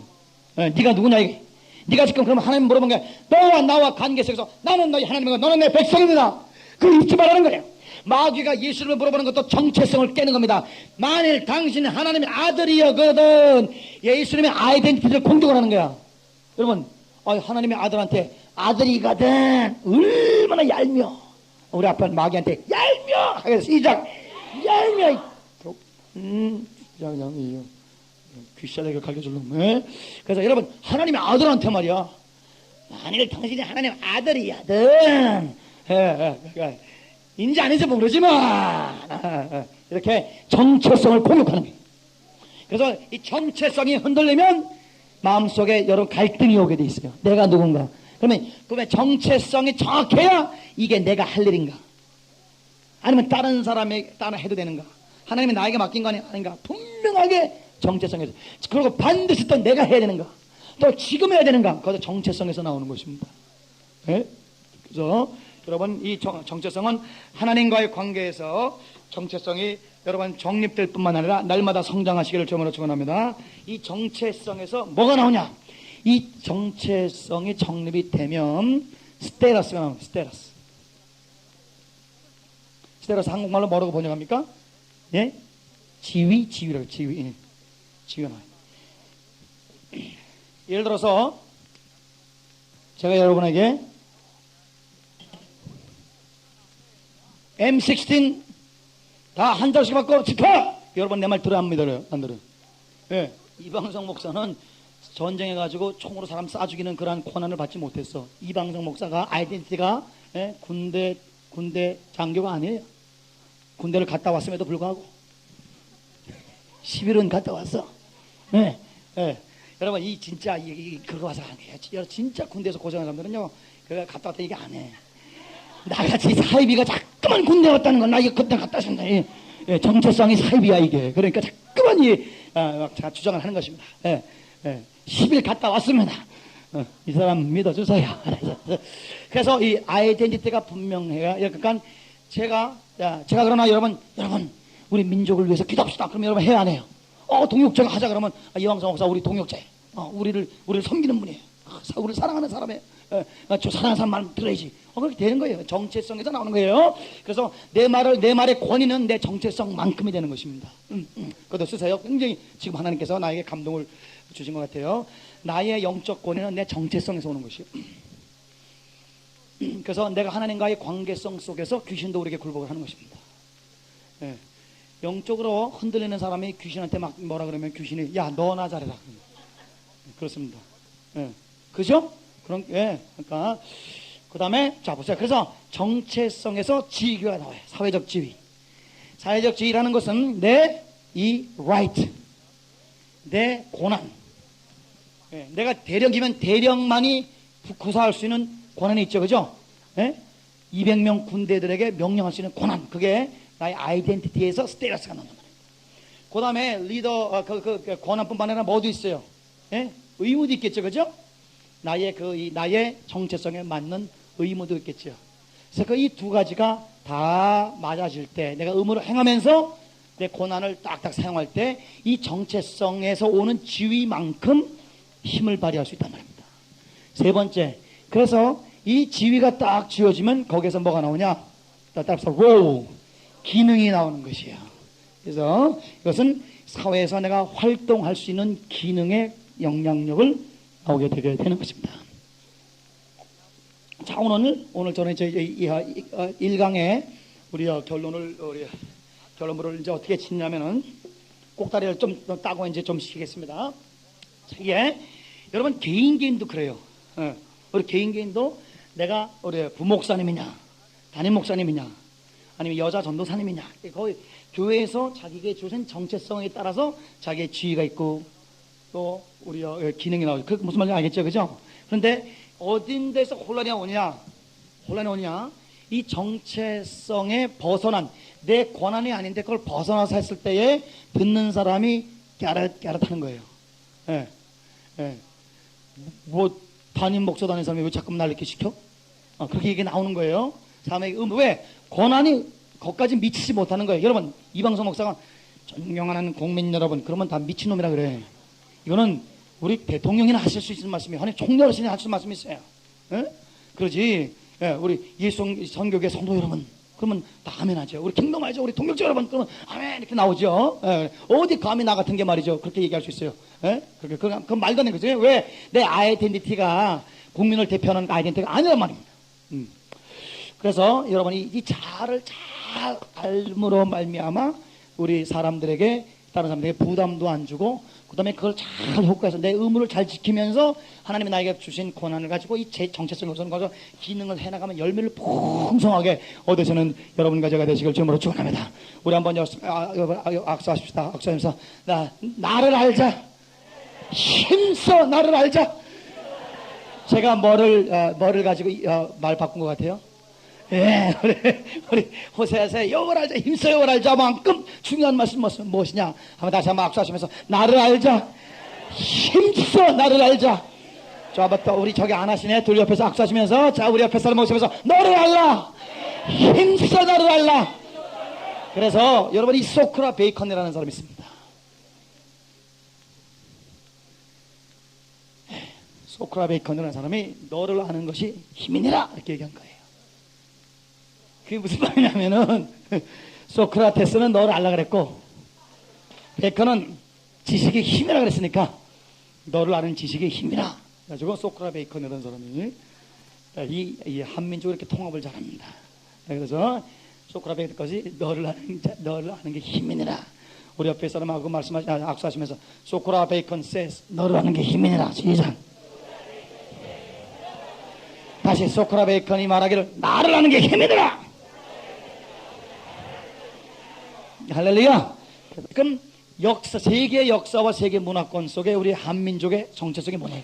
예, 네가 누구냐 이게. 네가 지금 그러면 하나님 물어본 게 너와 나와 관계 속에서 나는 너희 하나님과 너는 내 백성입니다. 그걸 잊지 말라는 거예요. 마귀가 예수를 물어보는 것도 정체성을 깨는 겁니다. 만일 당신이 하나님의 아들이거든 예수님의 아이덴티티를 공격을 하는 거야. 여러분 하나님의 아들한테 아들이거든 얼마나 얄미워. 우리 아빠는 마귀한테 얄미워 하겠어. 시작. 얄미워. 그냥 귀싸대기를 갈겨줄 놈. 그래서 여러분 하나님의 아들한테 말이야 만일 당신이 하나님의 아들이거든 인지 아닌지 모르지만 이렇게 정체성을 공격하는 거예요. 그래서 이 정체성이 흔들리면 마음속에 여러 갈등이 오게 돼 있어요. 내가 누군가. 그러면 정체성이 정확해야 이게 내가 할 일인가 아니면 다른 사람에 따라 해도 되는가 하나님이 나에게 맡긴 거 아닌가 분명하게 정체성에서 그리고 반드시 또 내가 해야 되는가 또 지금 해야 되는가 그것도 정체성에서 나오는 것입니다. 네? 그래서 여러분 이 정체성은 하나님과의 관계에서 정체성이 여러분 정립될 뿐만 아니라 날마다 성장하시기를 주님으로 축원합니다. 이 정체성에서 뭐가 나오냐 이 정체성이 정립이 되면 스테러스가 나옵니다. 스테러스 한국말로 뭐라고 번역합니까? 예? 지위라고 지위가 나와요. 예를 들어서 제가 여러분에게 M16 다 한 자씩 받고 집합! 여러분 내 말 들어요 안 믿어요? 안 들어요? 예. 이방성 목사는 전쟁해가지고 총으로 사람 쏴 죽이는 그러한 권한을 받지 못했어. 이방성 목사가 아이덴티티가 군대 장교가 아니에요. 군대를 갔다 왔음에도 불구하고 10일은 갔다 왔어. 예. 여러분 진짜 그거 와서 안 해요. 진짜 군대에서 고생하는 사람들은요 갔다 왔다 얘기 안 해. 나같이 사이비가 자꾸만 군대 왔다는 건 나 이거 그때 갔다 왔습니다. 정체성이 사이비야 이게. 그러니까 자꾸만 주장을 하는 것입니다. 10일 갔다 왔습니다. 이 사람 믿어주세요. 그래서 이 아이덴티티가 분명해요. 그러니까 제가 그러나 여러분 우리 민족을 위해서 기도합시다. 그러면 여러분 해야 안 해요? 동역자가 하자 그러면 이왕성 목사 우리 동역자예요. 우리를 섬기는 분이에요. 우리를 사랑하는 사람이에요. 저 사랑하는 사람 말 들어야지. 그렇게 되는 거예요. 정체성에서 나오는 거예요. 그래서 내 말의 권위는 내 정체성만큼이 되는 것입니다. 그것도 쓰세요. 굉장히 지금 하나님께서 나에게 감동을 주신 것 같아요. 나의 영적 권위는 내 정체성에서 오는 것이에요. 그래서 내가 하나님과의 관계성 속에서 귀신도 우리에게 굴복을 하는 것입니다. 영적으로 흔들리는 사람이 귀신한테 막 뭐라 그러면 귀신이 야 너나 잘해라. 그렇습니다. 그죠? 그러니까 그 다음에 자 보세요. 그래서 정체성에서 지위가 나와요. 사회적 지위. 사회적 지위라는 것은 내 right, 내 고난. 내가 대령이면 대령만이 구사할 수 있는 권한이 있죠, 그죠? 200명 군대들에게 명령할 수 있는 권한. 그게 나의 아이덴티티에서 스테이터스가 나온단 말이에요. 그 다음에 리더 그 권한뿐만 아니라 뭐도 있어요? 의무도 있겠죠, 그죠? 나의 정체성에 맞는 의무도 있겠죠. 그래서 그 이 두 가지가 다 맞아질 때, 내가 의무를 행하면서 내 고난을 딱딱 사용할 때, 이 정체성에서 오는 지위만큼 힘을 발휘할 수 있단 말입니다. 세 번째, 그래서 이 지위가 딱 쥐어지면 거기에서 뭐가 나오냐? 따라서 기능이 나오는 것이에요. 그래서 이것은 사회에서 내가 활동할 수 있는 기능의 영향력을 나오게 되게 되는 것입니다. 자, 오늘 저는 이제 1강의 우리 결론부를 이제 어떻게 짓냐면은 꼭다리를 좀 따고 이제 좀 쉬겠습니다. 이게 여러분 개인도 그래요. 예. 우리 개인도 내가 우리 부목사님이냐, 담임 목사님이냐, 아니면 여자 전도사님이냐, 거의 교회에서 자기에게 주신 정체성에 따라서 자기의 지위가 있고 또 우리 기능이 나오죠. 그 무슨 말인지 알겠죠, 그죠? 그런데 어딘 데서 혼란이 오냐? 이 정체성에 벗어난 내 권한이 아닌데 그걸 벗어나서 했을 때에 듣는 사람이 깨알하는 거예요. 예, 예. 뭐 담임 목사 다니는 사람이 왜 자꾸 날 이렇게 시켜? 그렇게 얘기 나오는 거예요. 사람의 왜 권한이 거기까지 미치지 못하는 거예요. 여러분, 이방성 목사가 존경하는 국민 여러분, 그러면 다 미친놈이라 그래. 이거는 우리 대통령이나 하실 수 있는 말씀이에요. 하나님 총리하시니 하실 말씀이 있어요. 예? 그러지. 예, 우리 예수 선교계 성도 여러분, 그러면 다 아멘 하죠. 우리 킹덤 알죠? 우리 동역자 여러분, 그러면 아멘 이렇게 나오죠. 예, 어디 감히 나 같은 게 말이죠. 그렇게 얘기할 수 있어요. 예? 그건 말도 안 되는 거죠. 왜? 내 아이덴티티가 국민을 대표하는 아이덴티티가 아니란 말입니다. 그래서 여러분이 이 자아를 잘 알므로 말미암아 우리 사람들에게, 다른 사람들에게 부담도 안 주고, 그 다음에 그걸 잘 효과해서 내 의무를 잘 지키면서 하나님이 나에게 주신 권한을 가지고 이 제 정체성을 가지고 기능을 해나가면 열매를 풍성하게 얻으시는 여러분과 제가 되시길 주님으로 축원합니다. 우리 한번 악수하십시다. 악수하면서 나를 알자. 힘써 나를 알자. 제가 뭐를 가지고 말 바꾼 것 같아요? 예, 우리 호세아서의 여호와를 알자, 힘써 여호와를 알자만큼 중요한 말씀 무엇이냐 한번 다시 한번 악수하시면서 나를 알자, 힘써 나를 알자. 자, 우리 저기 안 하시네. 둘 옆에서 악수하시면서, 자, 우리 옆에 사람 모시면서 너를 알라, 힘써 나를 알라. 그래서 여러분, 이 소크라 베이컨이라는 사람이 있습니다. 소크라 베이컨이라는 사람이 너를 아는 것이 힘이니라 이렇게 얘기한 거예요. 그게 무슨 말이냐면은 소크라테스는 너를 알라 그랬고 베이컨은 지식의 힘이라 그랬으니까 너를 아는 지식의 힘이라 그래가지고 소크라 베이컨이라는 사람이 이 한민족을 이렇게 통합을 잘합니다. 그래서 소크라 베이컨까지 너를 아는 게 힘이니라. 우리 옆에 사람하고 악수하시면서 소크라 베이컨 says 너를 아는 게 힘이니라. 시작. 다시 소크라 베이컨이 말하기를 나를 아는 게 힘이니라. 할렐루야. 그럼 세계 역사와 세계 문화권 속에 우리 한민족의 정체성이 뭐냐,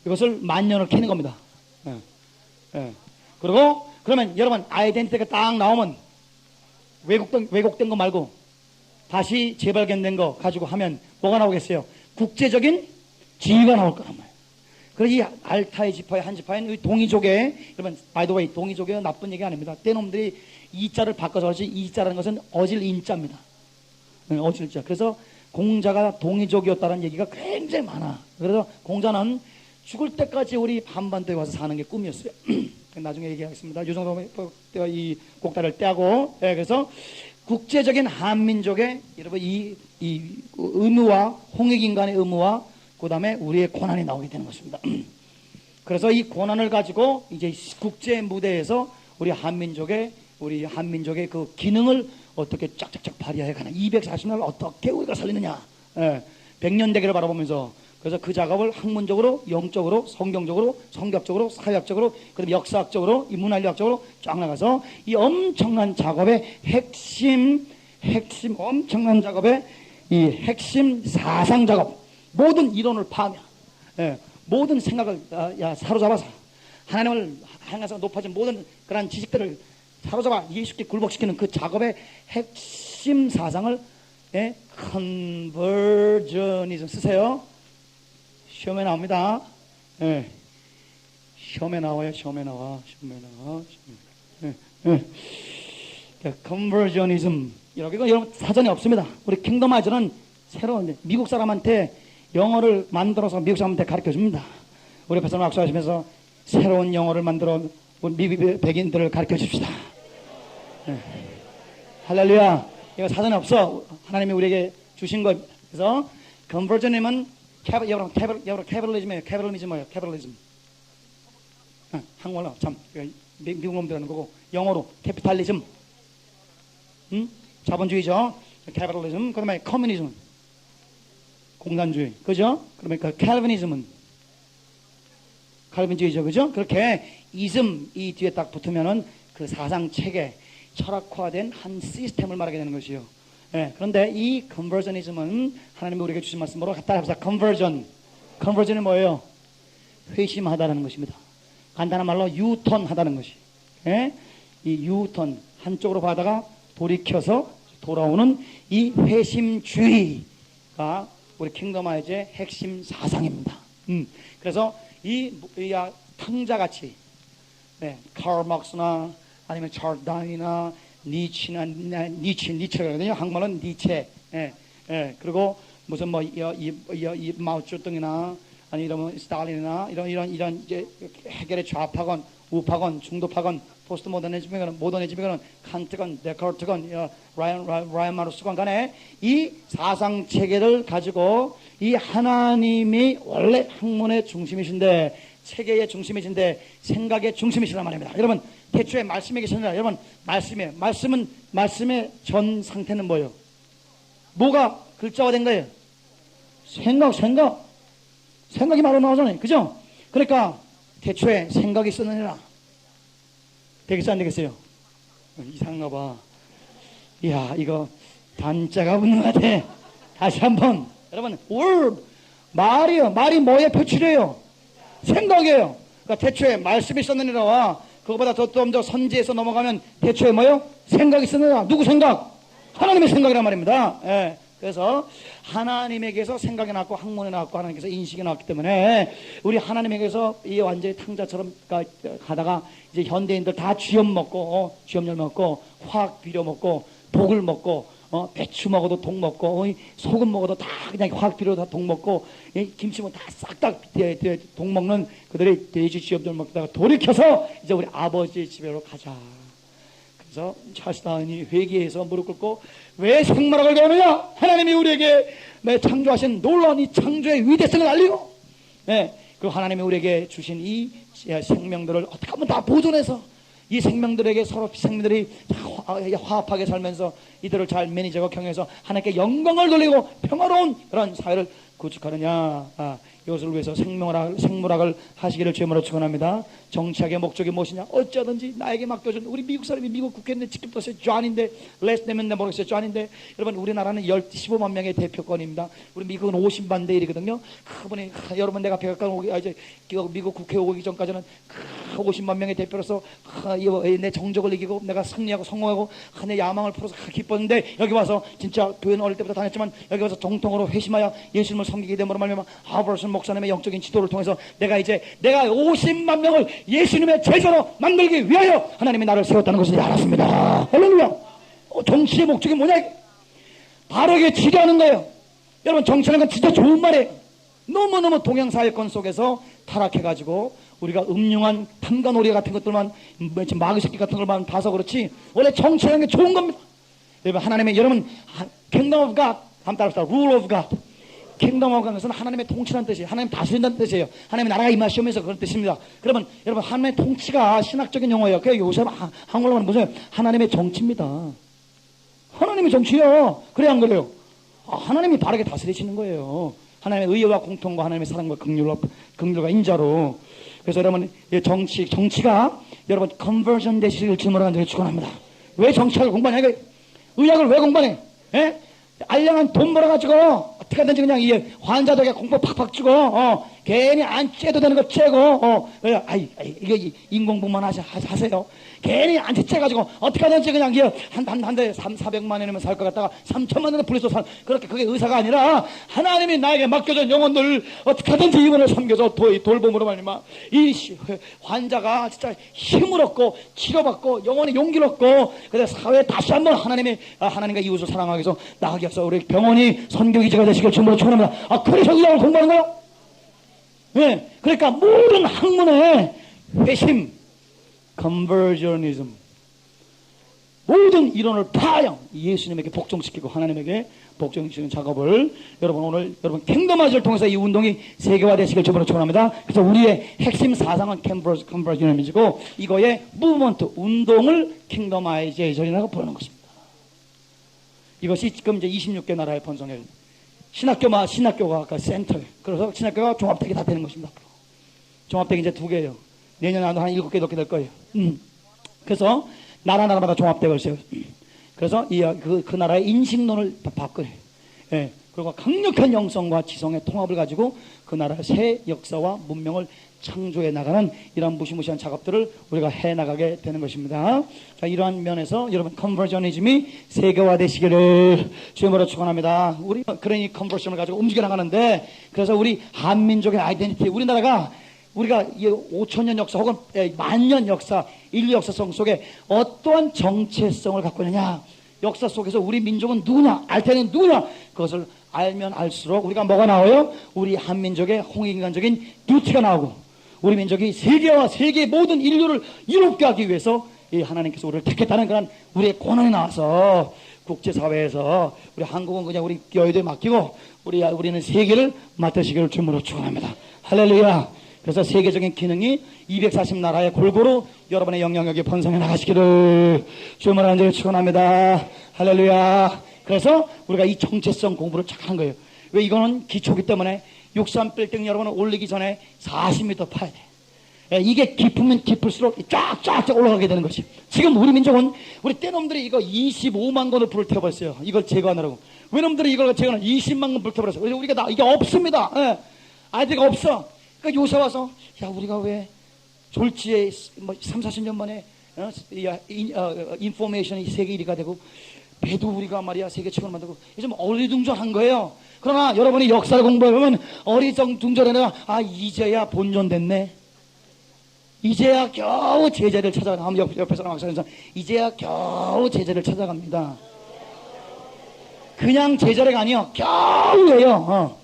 이것을 만년을 캐는 겁니다. 예. 예. 그리고 그러면 여러분 아이덴티티가 딱 나오면 왜곡된 거 말고 다시 재발견된 거 가지고 하면 뭐가 나오겠어요? 국제적인 지위가 나올 거란 말이에요. 그래서 이 알타의 지파의 한 지파인 이 동이족의, 여러분 바이 더 웨이 동이족의 나쁜 얘기 아닙니다. 때놈들이 이자를 바꿔서 하지, 이자라는 것은 어질 인자입니다. 어질 자. 그래서 공자가 동이족이었다는 얘기가 굉장히 많아. 그래서 공자는 죽을 때까지 우리 한반도에 와서 사는 게 꿈이었어요. 나중에 얘기하겠습니다. 유정도 이 꼭다리를 떼고. 네, 그래서 국제적인 한민족의 여러분 이 의무와 홍익인간의 의무와 그 다음에 우리의 권한이 나오게 되는 것입니다. 그래서 이 권한을 가지고 이제 국제 무대에서 우리 한민족의 그 기능을 어떻게 쫙쫙쫙 발휘해 가나, 240년을 어떻게 우리가 살리느냐, 100년 대계를 바라보면서, 그래서 그 작업을 학문적으로, 영적으로, 성경적으로, 성격적으로, 사회학적으로, 그다음에 역사학적으로, 문화인력학적으로 쫙 나가서 이 엄청난 작업의 핵심 엄청난 작업의 이 핵심 사상 작업, 모든 이론을 파하며, 모든 생각을 사로잡아서 하나님을 향해서 높아진 모든 그러한 지식들을 사로잡아 예수께 굴복시키는 그 작업의 핵심 사상을 컨버전이즘 쓰세요. 시험에 나옵니다. 시험에 나와요. 컨버전이즘 이거 여러분 사전에 없습니다. 우리 킹덤 아이즈는 새로운 미국 사람한테 영어를 만들어서 미국 사람한테 가르쳐 줍니다. 우리 옆에 사람 악수하시면서 새로운 영어를 만들어 우리 미국 백인들을 가르쳐 줍시다. 할렐루야. 이거 사전에 없어. 하나님이 우리에게 주신 것. 그래서 컨버전이면 캐버럴리즘이에요. 캐버럴리즘 뭐예요? 캐버럴리즘. 한국말로 참 미국 놈들 하는 거고, 영어로 캐피탈리즘. 자본주의죠. 캐버럴리즘. 그다음에 커뮤니즘. 공산주의. 그죠? 그러면 그 칼빈이즘은 칼빈주의죠. 그죠? 그렇게 이즘 이 뒤에 딱 붙으면은 그 사상 체계, 철학화된 한 시스템을 말하게 되는 것이요. 예, 그런데 이 컨버전이즘은 하나님이 우리에게 주신 말씀으로 갖다 합시다. 컨버전이 뭐예요? 회심하다라는 것입니다. 간단한 말로 유턴하다는 것이. 예? 이 유턴, 한쪽으로 가다가 돌이켜서 돌아오는 이 회심주의가 우리 킹덤 아이즈의 핵심 사상입니다. 그래서 이 탕자같이, 네, 칼 막스나 아니면 찰스 다윈이나 니체가 거든요. 한국말은 니체. 예, 예. 그리고 무슨 이 마오쩌둥이나 아니 이러면 스탈린이나 이런 이제 해결의 좌파건, 우파건, 중도파건, 포스트 모더니즘이건 칸트건, 데카르트건, 라이언 마루스건 간에 이 사상 체계를 가지고 이 하나님이 원래 학문의 중심이신데, 체계의 중심이신데 생각의 중심이시란 말입니다. 여러분, 태초에 말씀에 계셨느라, 여러분, 말씀의 전 상태는 뭐예요? 뭐가 글자화된 거예요? 생각이 바로 나오잖아요. 그죠? 그러니까 태초에 생각이 있었느니라. 되겠어 안 되겠어요? 이상한가 봐. 이야, 이거 단자가 붙는 것 같아. 다시 한번. 여러분, 말이요. 말이 뭐에 표출해요? 생각이에요. 그러니까 태초에 말씀이 있었느니라와 그거보다 좀 더 선지에서 넘어가면 태초에 뭐요? 생각이 있었느니라. 누구 생각? 하나님의 생각이란 말입니다. 예. 그래서 하나님에게서 생각이 나왔고 학문이 나왔고 하나님께서 인식이 나왔기 때문에 우리 하나님에게서 이 완전히 탕자처럼 가다가 이제 현대인들 다 쥐염 먹고 쥐염열 먹고 화학 비료 먹고 독을 먹고 배추 먹어도 독 먹고 소금 먹어도 다 그냥 화학 비료 다 독 먹고 김치 먹어도 다 싹 다 독 먹는 그들의 돼지 쥐염들 먹다가 돌이켜서 이제 우리 아버지 집으로 가자. 그래서 찰스 다윈이 회개해서 무릎 꿇고 왜 생물학을 배우느냐? 하나님이 우리에게 창조하신 놀라운 이 창조의 위대성을 알리고, 그 하나님이 우리에게 주신 이 생명들을 어떻게 하면 다 보존해서 이 생명들에게 서로 생명들이 화합하게 살면서 이들을 잘 매니저하고 경영해서 하나님께 영광을 돌리고 평화로운 그런 사회를 구축하느냐. 이것을 위해서 생물학을 하시기를 주님으로 축원합니다. 정치학의 목적이 무엇이냐? 어쩌든지 나에게 맡겨준, 우리 미국 사람이 미국 국회의원 직접 떴어요. 존인데 레스 내면 모르겠어요. 존인데 여러분, 우리나라는 15만 명의 대표권입니다. 우리 미국은 50만 대 1이거든요. 그분이 여러분, 내가 이제 미국 국회 오기 전까지는 50만 명의 대표로서 내 정적을 이기고 내가 승리하고 성공하고 내 야망을 풀어서 기뻤는데, 여기 와서 진짜 교회는 어릴 때부터 다녔지만 여기 와서 정통으로 회심하여 예수님을 섬기게 됨으로 말미암아 하버슨 목사님의 영적인 지도를 통해서 내가 50만 명을 예수님의 제자로 만들기 위하여 하나님이 나를 세웠다는 것을 알았습니다. 할렐루야. 정치의 목적이 뭐냐? 바르게 지도하는 거예요. 여러분, 정치라는 건 진짜 좋은 말이에요. 너무너무 동양사회권 속에서 타락해가지고 우리가 음흉한 탐관오리 같은 것들만, 마귀 새끼 같은 것만 봐서 그렇지 원래 정치라는 게 좋은 겁니다. 여러분, 킹덤 오브 갓, 한번 따라합시다. 룰 오브 갓. 킹덤 오브 갓은 하나님의 통치라는 뜻이에요. 하나님 다스린다는 뜻이에요. 하나님의 나라가 임하시면서 그런 뜻입니다. 그러면 여러분, 하나님의 통치가 신학적인 용어예요. 그게 요새 한국어로 하면 무슨 하나님의 정치입니다. 하나님의 정치요. 그래 안 그래요? 하나님이 바르게 다스리시는 거예요. 하나님의 의와 공통과 하나님의 사랑과 긍휼과 인자로. 그래서 여러분, 정치가 여러분 컨버전 되시길 주님으로 간절히 축원합니다. 왜 정치학을 공부하냐? 의학을 왜 공부하냐? 알량한 돈 벌어가지고 어떻게 하든지 그냥 이 환자들에게 공포 팍팍 주고 괜히 안 째도 되는 거 째고 이거 인공분만 하세요. 괜히 안 째가지고 어떻게 하든지 그냥 한 대 400만 원이면 살 것 같다가 3천만 원에 불려서 살, 그렇게 그게 의사가 아니라 하나님이 나에게 맡겨준 영혼들 어떻게 하든지 이분을 섬겨서 돌봄으로 말미암아 이 환자가 진짜 힘을 얻고 치료받고 영혼의 용기를 얻고 그래서 사회에 다시 한번 하나님과 이웃을 사랑하기 위해서 나가기 위해서 우리 병원이 선교기지가 되시길 주님으로 축원합니다. 그래서 의학을 공부하는 거예요? 네, 그러니까 모든 학문의 회심, 컨버전이즘, 모든 이론을 파양 예수님에게 복종시키고 하나님에게 복종시키는 작업을 여러분 킹덤아즈를 통해서 이 운동이 세계화되시길 주님으로 축원합니다. 그래서 우리의 핵심 사상은 컨버전이즘이고 이거의 무브먼트 운동을 킹덤아이제이션이라고 부르는 것입니다. 이것이 지금 이제 26개 나라에 번성해 신학교가 아까 센터, 그래서 신학교가 종합되게 다 되는 것입니다. 종합대가 이제 2개예요. 내년에 한 7개 넣게 될 거예요. 그래서 나라마다 종합대를 세워요. 그래서 그 나라의 인식론을 바꿔요. 예. 그리고 강력한 영성과 지성의 통합을 가지고 그 나라의 새 역사와 문명을 창조해 나가는 이러한 무시무시한 작업들을 우리가 해 나가게 되는 것입니다. 자, 이러한 면에서 여러분 컨버저니즘이 세계화되시기를 주님으로 축원합니다. 우리 그러니 컨버전을 가지고 움직여 나가는데, 그래서 우리 한민족의 아이덴티티, 우리나라가 우리가 5,000년 역사 혹은 10,000년 역사, 인류 역사성 속에 어떠한 정체성을 갖고 있느냐, 역사 속에서 우리 민족은 누구냐, 알테는 누구냐, 그것을 알면 알수록 우리가 뭐가 나와요? 우리 한민족의 홍익인간적인 듀티가 나오고, 우리 민족이 세계와 세계의 모든 인류를 이롭게 하기 위해서 이 하나님께서 우리를 택했다는 그런 우리의 권한이 나와서 국제사회에서 우리 한국은 그냥 우리 여의도에 맡기고 우리는 세계를 맡으시기를 주님으로 축원합니다. 할렐루야. 그래서 세계적인 기능이 240나라에 골고루 여러분의 영향력이 번성해 나가시기를 주님으로 간절히 축원합니다. 할렐루야. 그래서 우리가 이 정체성 공부를 쫙 한 거예요. 왜? 이거는 기초기 때문에 63빌딩 여러분은 올리기 전에 40m 파야 돼. 이게 깊으면 깊을수록 쫙쫙쫙 올라가게 되는 것이. 지금 우리 민족은 우리 떼놈들이 이거 25만 건을 불을 태워버렸어요. 이걸 제거하느라고. 왜놈들이 이걸 제거하는 20만 건 불을 태워버렸어요. 그래서 우리가 이게 없습니다. 아이디가 없어. 그러니까 요새 와서 야, 우리가 왜 졸지에 뭐 3, 40년 만에 인포메이션이 세계 1위가 되고 배도 우리가 말이야 세계 최고로 만들고 요즘 어리둥절한 거예요. 그러나 여러분이 역사를 공부해보면 어리둥절이 아니라 이제야 본전 됐네. 이제야 겨우 제자를 찾아가. 옆에 사람 악사에서 이제야 겨우 제자를 찾아갑니다. 그냥 제자가 아니요, 겨우예요.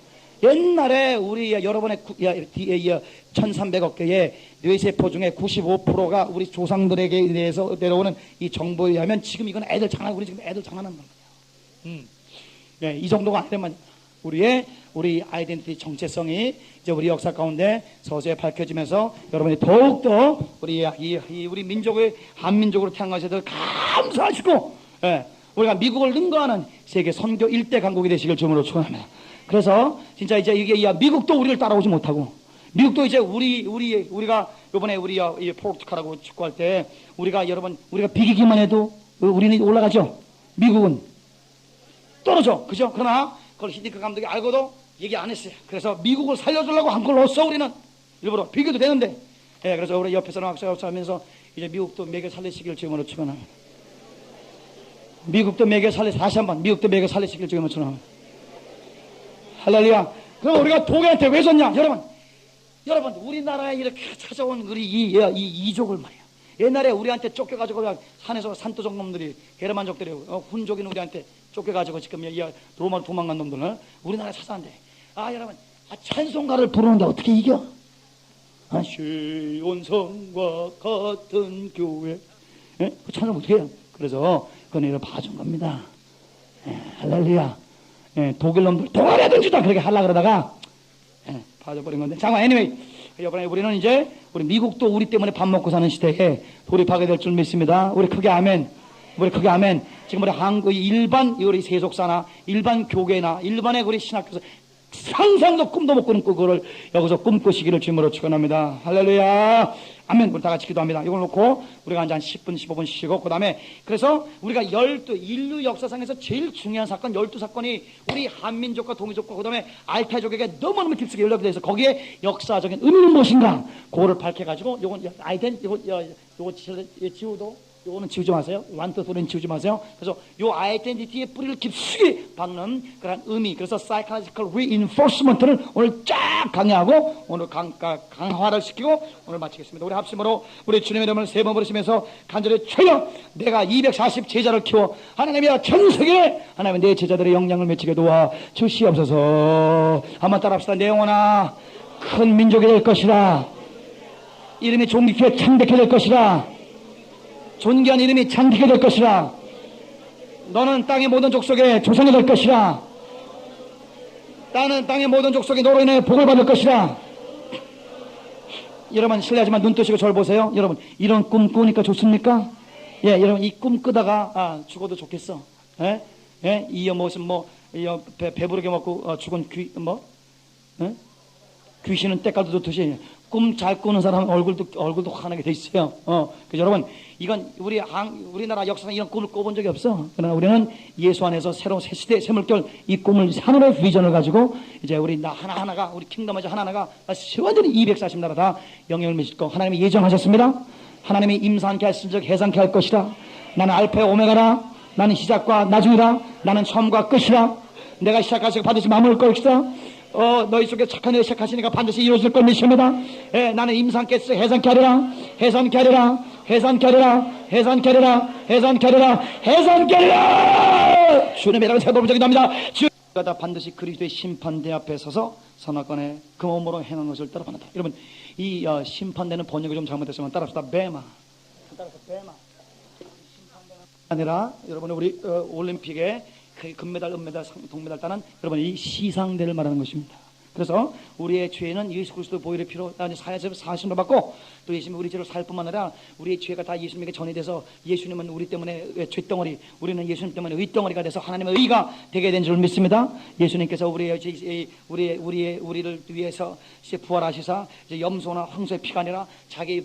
옛날에 우리 여러분의 1300억 개의 뇌세포 중에 95%가 우리 조상들에게 대해서 내려오는 이 정보에 의하면 지금 이건 애들 장난, 우리 지금 애들 장난하는 거예요. 네, 이 정도가 아니라면 우리 아이덴티티 정체성이 이제 우리 역사 가운데 서서히 밝혀지면서 여러분이 더욱더 우리 민족의 한민족으로 태어난 것에 대해서 감사하시고, 우리가 미국을 능가하는 세계 선교 일대 강국이 되시길 주님으로 축원합니다. 그래서 진짜 이제 이게 미국도 우리를 따라오지 못하고, 미국도 이제 우리가 이번에 우리 포르투갈하고 축구할 때 우리가 비기기만 해도 우리는 올라가죠. 미국은 떨어져, 그죠? 그러나 그걸 히딩크 감독이 알고도 얘기 안 했어요. 그래서 미국을 살려주려고 한 골 넣었어. 우리는 일부러 비교도 되는데, 그래서 우리 옆에서 하면서 이제 미국도 매겨 살리시길 주님으로 축원합니다. 미국도 매겨 다시 한번 미국도 매겨 살리시길 주님으로 축원합니다. 할렐루야. 그럼 우리가 독일한테 왜 졌냐? 여러분, 우리나라에 이렇게 찾아온 우리 이 이족을 말이야. 옛날에 우리한테 쫓겨가지고 산에서 산도적 놈들이, 게르만족들이, 훈족인 우리한테 쫓겨가지고 지금 로마로 도망간 놈들을 우리나라에 찾아왔는데, 여러분, 찬송가를 부르는데 어떻게 이겨? 시온성과 같은 교회. 그 찬송 어떻게 해요? 그래서 그네를 봐준 겁니다. 할렐루야. 독일 놈들 도와내든지 다 그렇게 하려고 그러다가 봐줘버린 건데. 잠깐, anyway, 이번에 우리는 이제 우리 미국도 우리 때문에 밥 먹고 사는 시대에 돌입하게 될 줄 믿습니다. 우리 크게 아멘. 지금 우리 한국 일반 우리 세속사나 일반 교계나 일반의 우리 신학교에서 상상도 꿈도 못 꾸는 그거를 여기서 꿈꾸시기를 주님으로 축원합니다. 할렐루야. 아멘. 우리 다 같이 기도합니다. 이걸 놓고 우리가 이제 한 10분, 15분 쉬고, 그 다음에 그래서 우리가 인류 역사상에서 제일 중요한 사건 12사건이 우리 한민족과 동이족과 그 다음에 알타족에게 너무너무 깊숙이 연락이 돼서 거기에 역사적인 의미는 무엇인가? 그거를 밝혀가지고 요건 요거 지우도 요거는 지우지 마세요. 완투소리는 지우지 마세요. 그래서 요 아이덴티티의 뿌리를 깊숙이 박는 그런 의미, 그래서 psychological reinforcement를 오늘 쫙 강의하고 오늘 강화를 시키고 오늘 마치겠습니다. 우리 합심으로 우리 주님의 이름을 세 번 부르시면서 간절히 주여, 내가 240 제자를 키워 하나님이여 전 세계에 하나님 내 제자들의 영향을 미치게 도와 주시옵소서. 한번 따라합시다. 내 영혼아, 큰 민족이 될 것이라. 이름이 존귀케 창대케 될 것이라. 존귀한 이름이 창대케 될 것이라. 너는 땅의 모든 족속의 조상이 될 것이라. 나는 땅의 모든 족속이 너로 인해 복을 받을 것이라. 여러분 실례하지만 눈 뜨시고 저를 보세요. 여러분 이런 꿈 꾸니까 좋습니까? 여러분 이 꿈 꾸다가 죽어도 좋겠어. 이 무슨 배부르게 먹고 죽은 귀신은 때깔도 좋듯이 꿈 잘 꾸는 사람 얼굴도 환하게 돼 있어요. 그래서 여러분, 이건 우리나라 역사상 이런 꿈을 꿔본 적이 없어. 그러나 우리는 예수 안에서 새로운 새 시대, 새 물결, 이 꿈을, 하늘의 비전을 가지고 이제 우리 하나하나가, 우리 킹덤에서 하나하나가 완전히 240나라 다 영역을 미치고 하나님이 예정하셨습니다. 하나님이 임산케 했을즉 해산케 할 것이라. 나는 알파의 오메가라. 나는 시작과 나중이라. 나는 처음과 끝이라. 내가 시작하시고 반드시 마무리할 것이다. 너희 속에 착한 일 시작하시니까 반드시 이루어질 걸 믿습니다. 나는 임산케 했을즉 해산케 하리라. 해산케 하리라. 해산케 하리라. 해산케 하리라. 해산케 하리라. 해산케 하리라. 주님의 이름으로 새로운 적이답니다. 주가 다 반드시 그리스도의 심판대 앞에 서서 선악간에 그 몸으로 행한 것을 따라간다. 여러분, 이 심판대는 번역이 좀 잘못됐으면 따라합시다. 베마. 따라서 베마. 아니라 여러분, 우리 올림픽에 그 금메달, 은메달, 동메달 따는 여러분, 이 시상대를 말하는 것입니다. 그래서 우리의 죄는 예수 그리스도 보혈의 피로 사하심을 받고, 또 예수님이 우리 죄를 살 뿐만 아니라 우리의 죄가 다 예수님에게 전이돼서 예수님은 우리 때문에 죄덩어리, 우리는 예수님 때문에 의덩어리가 돼서 하나님의 의가 되게 된 줄 믿습니다. 예수님께서 우리를 위해서 부활하시사 이제 염소나 황소의 피가 아니라 자기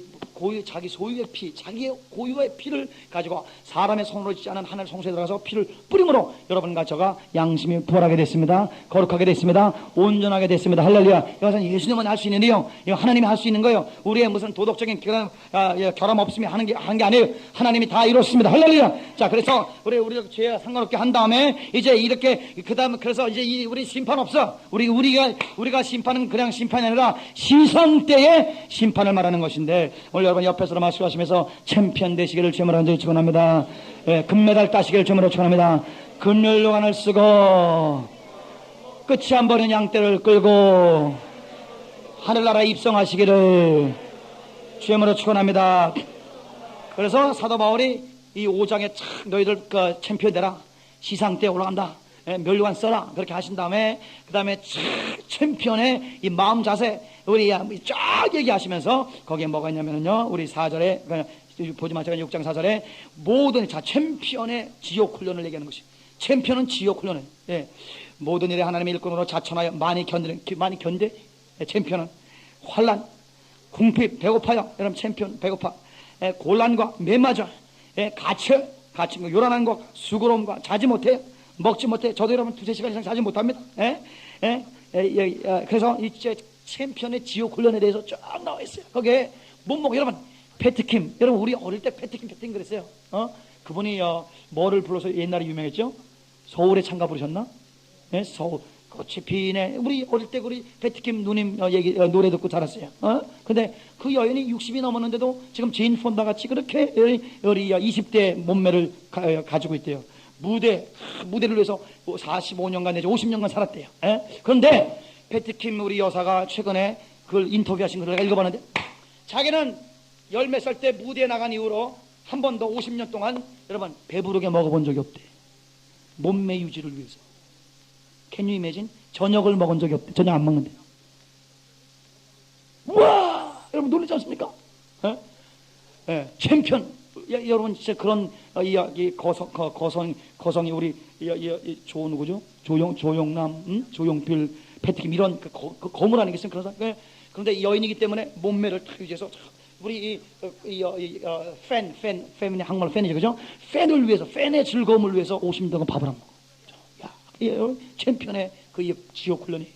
소유의 피, 자기의 고유의 피를 가지고 사람의 손으로 짓지 않은 하늘 성소에 들어가서 피를 뿌림으로 여러분과 저가 양심이 부활하게 됐습니다. 거룩하게 됐습니다. 온전하게 됐습니다. 할렐루야. 이것은 예수님은 할 수 있는 일이요, 이거 하나님이 할 수 있는 거예요. 우리의 무슨 도덕적인 결함 없음이 하는 게 아니에요. 하나님이 다 이뤘습니다. 할렐루야. 자, 그래서 우리가 죄와 상관없게 한 다음에 이제 이렇게 그다음에 그래서 이제 우리 심판 없어. 우리가 심판은 그냥 심판이 아니라 시상 때의 심판을 말하는 것인데, 오늘 여러분 옆에서 말씀하시면서 챔피언 되시기를 주님으로 간절히 축원합니다. 금메달 따시기를 주님으로 축원합니다. 금연료관을 쓰고 끝이 안 보이는 양떼를 끌고 하늘나라에 입성하시기를 주님으로 축원합니다. 그래서 사도 바울이 이 5장에 착 너희들 챔피언 되라, 시상 때 올라간다, 면류관 써라, 그렇게 하신 다음에 그 다음에 챔피언의 이 마음 자세 우리 쫙 얘기하시면서 거기에 뭐가 있냐면요, 우리 4절에 보지 마시고 6장 4절에 모든 챔피언의 지옥 훈련을 얘기하는 것이, 챔피언은 지옥 훈련을, 모든 일에 하나님의 일꾼으로 자천하여 많이 견뎌. 챔피언은 환난, 궁핍, 배고파요. 여러분, 챔피언 배고파. 곤란과 매맞아, 갇힌 거, 요란한 거, 수고로움과 자지 못해요. 먹지 못해. 저도 여러분 2-3시간 이상 자지 못합니다. 그래서 이 챔피언의 지옥 훈련에 대해서 쫙 나와 있어요. 거기에 못 먹어. 여러분, 패트킴. 여러분, 우리 어릴 때 패트킴 그랬어요. 그분이 뭐를 불러서 옛날에 유명했죠? 서울의 창가 부르셨나? 서울 꽃이 피네. 우리 어릴 때 우리 패트킴 누님 노래 듣고 자랐어요. 근데 그 여인이 60이 넘었는데도 지금 제인 폰다 같이 그렇게 우리 20대 몸매를 가지고 있대요. 무대를 위해서 45년간 내지 50년간 살았대요. 그런데 패트킴 우리 여사가 최근에 그걸 인터뷰하신 걸 내가 읽어봤는데, 자기는 10몇 살 때 무대에 나간 이후로 한 번도 50년 동안 여러분 배부르게 먹어본 적이 없대. 몸매 유지를 위해서. Can you imagine? 저녁을 먹은 적이 없대. 저녁 안 먹는데. 우와! 여러분 놀라지 않습니까? 챔피언. 여러분 진짜 그런 거성이 우리 누구죠? 조용남, 조용필, 패트킴 이런 그 거물 아니겠어요? 그런데 여인이기 때문에 몸매를 탁 유지해서 우리 팬이 한국말 팬이죠, 그죠? 팬을 위해서, 팬의 즐거움을 위해서 50년 동안 밥을 안 먹어. 야, 챔피언의 그 지옥 훈련이.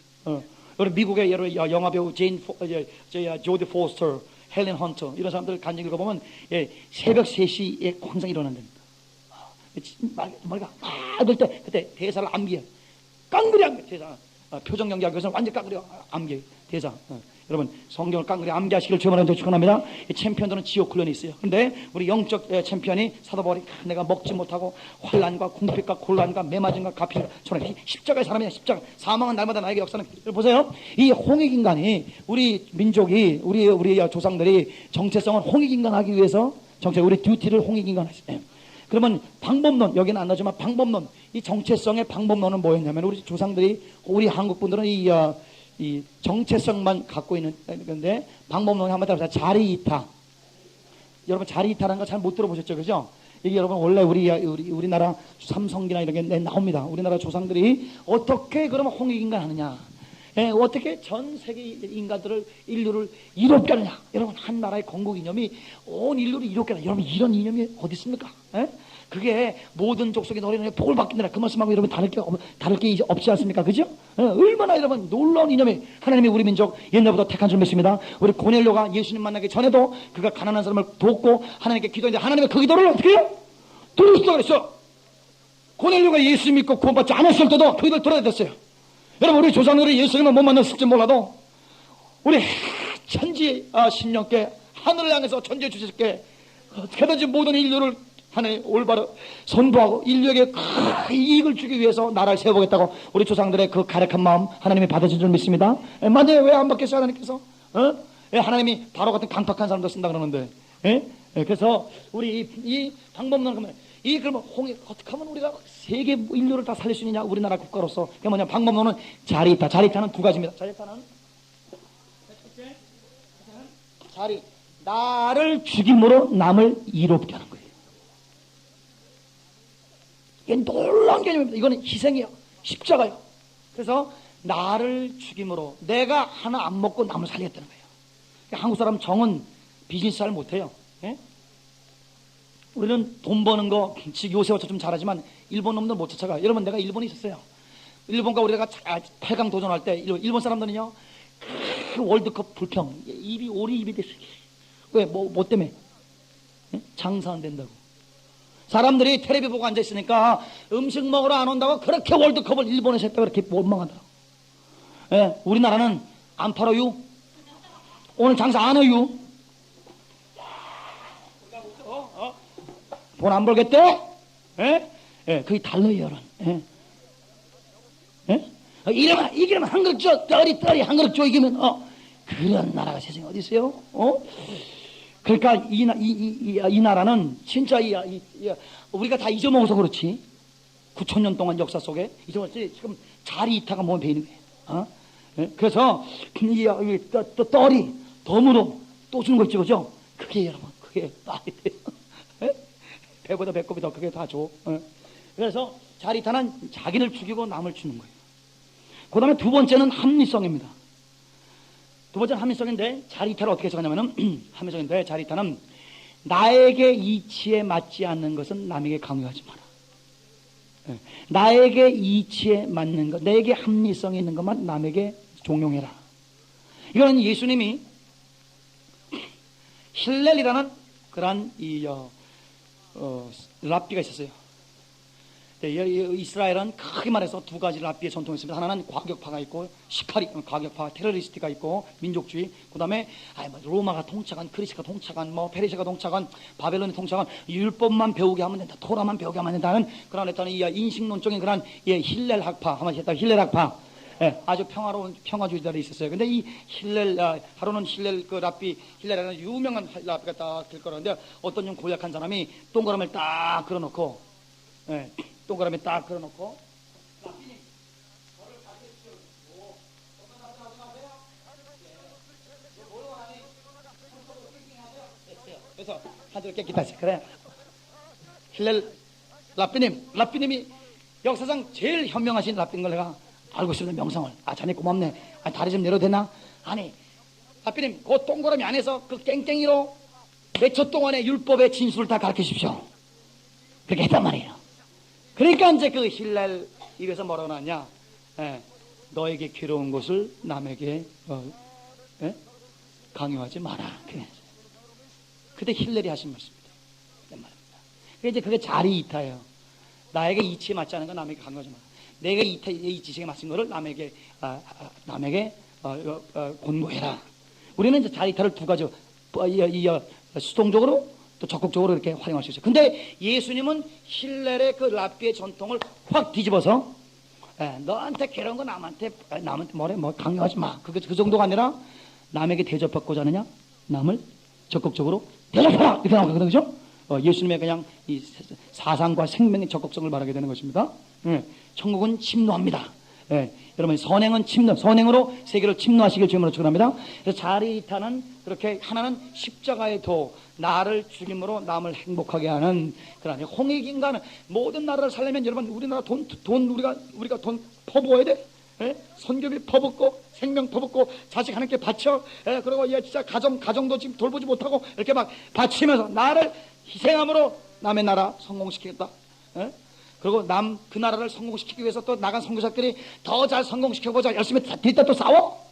우리 미국의 영화 배우 조디 포스터, 헬렌 헌터 이런 사람들 간증 읽어보면 새벽 3시에 항상 일어난답니다. 머리가 막 때 그때 대사를 암기해. 깡그리 암기 대사. 표정 연기하기 위해서는 완전 깡그리 암기 대사. 여러분 성경을 깡그리 암기하시길 주님으로 축원합니다. 챔피언들은 지옥 훈련이 있어요. 근데 우리 영적 챔피언이 사도 바울이 내가 먹지 못하고 환난과 궁핍과 곤란과 매맞음과 가필 저는 십자가의 사람이야. 십자가 사망은 날마다 나에게 역사는. 보세요. 이 홍익인간이 우리 민족이 우리 조상들이 정체성을 홍익인간하기 위해서 우리 듀티를 홍익인간 했어요. 그러면 방법론, 여기는 안 나지만 방법론, 이 정체성의 방법론은 뭐였냐면 우리 조상들이, 우리 한국 분들은 이 정체성만 갖고 있는 건데, 방법론이 한번 따라서 자리이탈. 여러분 자리이탈하는 거 잘 못 들어보셨죠, 그죠? 이게 여러분 원래 우리나라 삼성기나 이런 게 나옵니다. 우리나라 조상들이 어떻게 그러면 홍익인간 하느냐? 어떻게 전 세계 인간들을, 인류를 이롭게 하느냐. 여러분, 한 나라의 건국 이념이 온 인류를 이롭게 하느냐. 여러분, 이런 이념이 어디 있습니까? 그게 모든 족속의 노래는 복을 받겠느라, 그 말씀하고 여러분 다를 게 없지 않습니까? 그죠? 얼마나 여러분 놀라운 이념이 하나님이 우리 민족 옛날부터 택한 줄 믿습니다. 우리 고넬료가 예수님 만나기 전에도 그가 가난한 사람을 돕고 하나님께 기도했는데, 하나님의 그 기도를 어떻게 해요? 들으시다고 그랬어. 고넬료가 예수 믿고 구원받지 않았을 때도 그 기도를 들어야 됐어요. 여러분, 우리 조상들이 예수님을 못 만났을지 몰라도 우리 천지 신령께 하늘을 향해서 천지 주실께 어떻게든지 모든 인류를 하나님 올바로 선도하고 인류에게 큰 이익을 주기 위해서 나라를 세워보겠다고 우리 조상들의 그 가력한 마음 하나님이 받으신 줄 믿습니다. 만약에 왜 안 받겠어요? 하나님께서 하나님이 바로 같은 강팍한 사람도 쓴다 그러는데, 그래서 우리 이 방법론은 그러면 그러면 어떻게 하면 우리가 세계 인류를 다 살릴 수 있느냐, 우리나라 국가로서. 그게 뭐냐, 방법론은 자리이타. 자리이타는 두 가지입니다. 자리이타는 첫째, 자리, 나를 죽임으로 남을 이롭게 하는 거예요. 이게 놀라운 개념입니다. 이거는 희생이에요. 십자가요. 그래서 나를 죽임으로 내가 하나 안 먹고 남을 살리겠다는 거예요. 한국 사람 정은 비즈니스 잘 못해요. 우리는 돈 버는 거 요새부터 좀 잘하지만 일본 놈들 못 쫓아가. 여러분, 내가 일본에 있었어요. 일본과 우리가 8강 도전할 때 일본 사람들은요, 그 월드컵 불평, 오리 입이 됐어요. 왜? 뭐 때문에? 장사 안 된다고. 사람들이 텔레비 보고 앉아 있으니까 음식 먹으러 안 온다고 그렇게 월드컵을 일본에서 했다고 그렇게 원망하더라고. 우리나라는 안 팔아요. 오늘 장사 안 해요. 돈 안 벌겠대? 그게 달러예요, 여러분. 이기면 한 그릇 줘. 떨이 한 그릇 줘. 이기면, 그런 나라가 세상에 어디 있어요? 그러니까 이 나라는 진짜 우리가 다 잊어먹어서 그렇지. 9,000년 동안 역사 속에 잊어먹었지. 지금 자리이타가 몸에 배이는 거예요. 그래서 떨이 덤으로 또 주는 거 있죠, 그죠? 그게 여러분, 그게 말이 돼요. 배보다 배꼽이 더 크게 다 줘. 그래서 자리이타는 자기를 죽이고 남을 주는 거예요. 그 다음에 두 번째는 합리성입니다. 두 번째는 합리성인데, 자리이타를 어떻게 해석하냐면은 합리성인데, 자리이타는 나에게 이치에 맞지 않는 것은 남에게 강요하지 마라. 나에게 이치에 맞는 것, 내게 합리성이 있는 것만 남에게 종용해라. 이거는 예수님이 힐렐이라는 그러한 랍비가 있었어요. 이스라엘은 크게 말해서 두 가지 랍비의 전통이 있습니다. 하나는 과격파가 있고, 과격파, 테러리스트가 있고, 민족주의. 그 다음에 로마가 통치한, 그리스가 통치한, 페르시아가 통치한, 바벨론이 통치한, 율법만 배우게 하면 된다, 토라만 배우게 하면 된다는 그런 어떤 인식론적인 그런 힐렐 학파, 한번 했다, 힐렐 학파. 아주 평화로운 평화주의자들이 있었어요. 근데 이 하루는 힐렐 그 랍비, 힐렐이라는 유명한 랍비가 딱 될 거라는데, 어떤 좀 고약한 사람이 동그라미를 딱 그려놓고, 동그라미 딱 그려놓고, 랍비님, 저를 가르쳐주시고, 어떤 남자 어디 가세요? 뭘 원하니? 됐어요. 그래서 하늘 깨끗하지. 그래. 힐렐 랍비님이 역사상 제일 현명하신 랍비인 걸 내가 알고 있습니다. 명성을. 자네 고맙네. 다리 좀 내려도 되나? 아니, 랍비님, 그 동그라미 안에서 그 땡땡이로 몇 초 동안의 율법의 진술을 다 가르쳐 주십시오. 그렇게 했단 말이에요. 그러니까 이제 그 힐렐 입에서 뭐라고 나왔냐? 너에게 괴로운 것을 남에게 강요하지 마라. 그때 힐렐이 하신 말씀입니다. 그게 자리이타예요. 나에게 이치에 맞지 않은 건 남에게 강요하지 마라. 내가 이 지식에 맞춘 것을 남에게 권고해라. 우리는 이제 자리이타를 두 가지 수동적으로 또 적극적으로 이렇게 활용할 수 있어요. 근데 예수님은 힐렐의 그 랍비의 전통을 확 뒤집어서, 너한테 괴로운 거 남한테 강요하지 마. 그 정도가 아니라 남에게 대접받고자 하느냐? 남을 적극적으로 대접하라! 이렇게 나오거든요. 그죠? 예수님의 그냥 이 사상과 생명의 적극성을 말하게 되는 것입니다. 천국은 침노합니다. 여러분, 선행으로 세계를 침노하시길 주님으로 축원합니다. 그래서 자리이타는 그렇게, 하나는 십자가의 도, 나를 죽임으로 남을 행복하게 하는 그런 홍익인간은 모든 나라를 살려면 여러분, 우리나라 우리가 돈 퍼부어야 돼. 선교비 퍼붓고 생명 퍼붓고 자식 하나님께 바쳐, 그리고 얘 진짜 가정도 지금 돌보지 못하고 이렇게 막 바치면서 나를 희생함으로 남의 나라 성공시키겠다. 그리고 그 나라를 성공시키기 위해서 또 나간 선교사들이 더 잘 성공시켜보자 열심히 뒤따 또 싸워?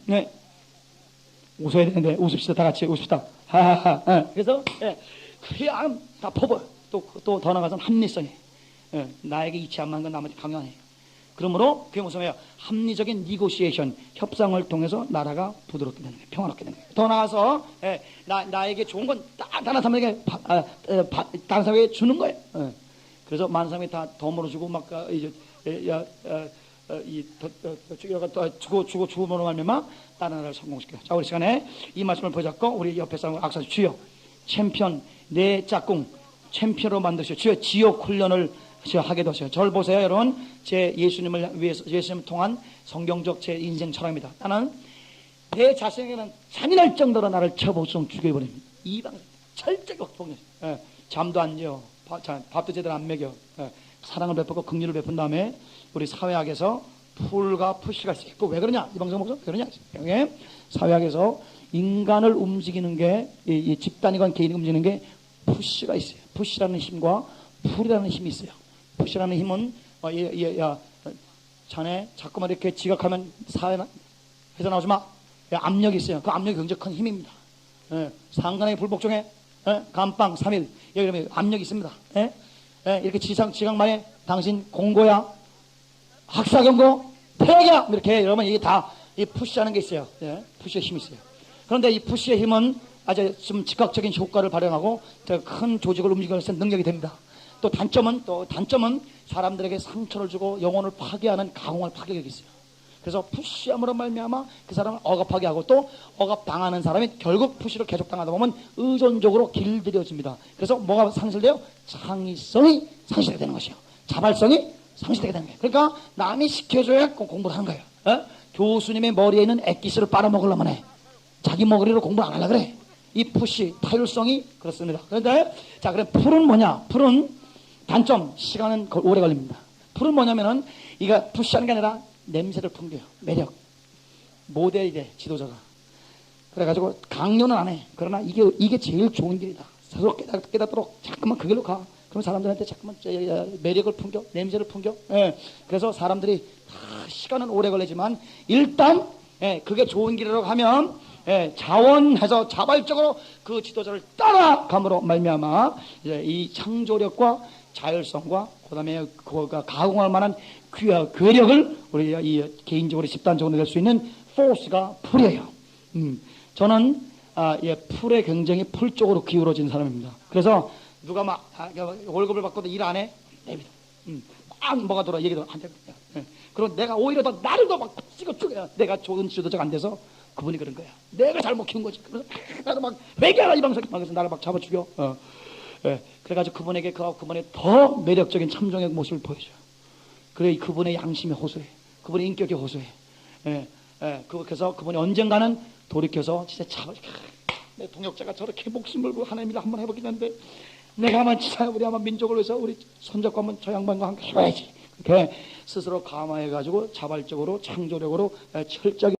네. 웃어야 되는데 웃읍시다. 다 같이 웃읍시다. 하하하. 그래서 그냥 다 퍼버요. 또 더 나가서는 합리성이, 나에게 이치 안 맞는 건 나머지 강요하네. 그러므로 그게 무슨 말이야? 합리적인 니고시에이션, 협상을 통해서 나라가 부드럽게 되는 거예요. 평화롭게 되는 거예요. 더 나가서 나에게 좋은 건 다른 사람에게 다른 사람에게 주는 거예요. 그래서 많은 사람이 다 덤으로 주고 막 주고모로 말미암아 다른 나라를 성공시켜요. 자, 우리 시간에 이 말씀을 보잡고 우리 옆에 사람 악사 주여 챔피언 내 짝꿍 챔피언으로 만드시오. 주여 지옥 훈련을 하게 되세요. 저를 보세요, 여러분. 제 예수님을 위해서 예수님을 통한 성경적 제 인생 철학입니다. 나는 내 자신에게는 잔인할 정도로 나를 쳐복종 죽여버립니다. 이방 철저히 폭력. 잠도 안 자요. 밥도 제대로 안 먹여. 사랑을 베풀고 긍휼을 베푼 다음에 우리 사회학에서 풀과 푸시가 있고 왜 그러냐? 이 방송 보면서 왜 그러냐? 사회학에서 인간을 움직이는 게 이 집단이건 개인이 움직이는 게 푸시가 있어요. 푸시라는 힘과 풀이라는 힘이 있어요. 푸시라는 힘은 자네 자꾸만 이렇게 지각하면 사회에서 나오지 마. 압력이 있어요. 그 압력이 굉장히 큰 힘입니다. 상간의 불복종에 감방 3일 여기 압력이 있습니다. 이렇게 지각만에 당신 공고야, 학사 경고, 폐역이야 이렇게 여러분 이게 다 이 푸시하는 게 있어요. 푸시의 힘이 있어요. 그런데 이 푸시의 힘은 아주 좀 즉각적인 효과를 발휘하고 큰 조직을 움직이는 능력이 됩니다. 또 단점은 사람들에게 상처를 주고 영혼을 파괴하는 강화할 파괴력이 있어요. 그래서 푸시함으로 말미암아 그 사람을 억압하게 하고 또 억압당하는 사람이 결국 푸시를 계속 당하다 보면 의존적으로 길들여집니다. 그래서 뭐가 상실돼요? 창의성이 상실되게 되는 것이요. 자발성이 상실되게 되는 거예요. 그러니까 남이 시켜줘야 공부를 하는 거예요. 교수님의 머리에 있는 액기스를 빨아먹으려면 해. 자기 머리로 공부 안 하려고 그래. 이 푸시, 타율성이 그렇습니다. 그런데 자, 그럼 풀은 뭐냐? 풀은 단점, 시간은 오래 걸립니다. 풀은 뭐냐면은 이가 푸시하는 게 아니라 냄새를 풍겨요. 매력. 모델이 돼, 지도자가. 그래가지고 강요는 안 해. 그러나 이게 제일 좋은 길이다. 스스로 깨닫도록 자꾸만 그 길로 가. 그럼 사람들한테 자꾸만 매력을 풍겨, 냄새를 풍겨. 그래서 사람들이 시간은 오래 걸리지만 일단 그게 좋은 길이라고 하면 자원해서 자발적으로 그 지도자를 따라감으로 말미암아 이 창조력과 자율성과 그다음에 그가 가공할 만한 괴력을 우리가 이 개인적으로 집단적으로 낼 수 있는 포스가 풀이에요. 저는 풀에 굉장히 풀 쪽으로 기울어진 사람입니다. 그래서 누가 막 월급을 받고도 일 안 해? 내비둬. 막 뭐가 돌아 얘기도 안 돼. 그리고 내가 오히려 더 나를 더 막 찍어 죽여. 내가 좋은 지도자가 안 돼서 그분이 그런 거야. 내가 잘못 키운 거지. 그래서 나도 막 회개하라 이 방송에 막 나를 막 잡아 죽여. 그래가지고 그분에게 그분의 더 매력적인 참종의 모습을 보여줘요. 그래 그분의 양심에 호소해. 그분의 인격에 호소해. 그래서 그분이 언젠가는 돌이켜서 진짜 내 동역자가 저렇게 목숨 걸고 하나님이라 한번 해보긴 했는데 내가 한번 진짜 우리 한번 민족을 위해서 우리 손잡고 한번 저 양반과 함께 해봐야지. 그렇게 스스로 감화해가지고 자발적으로 창조력으로 철저하게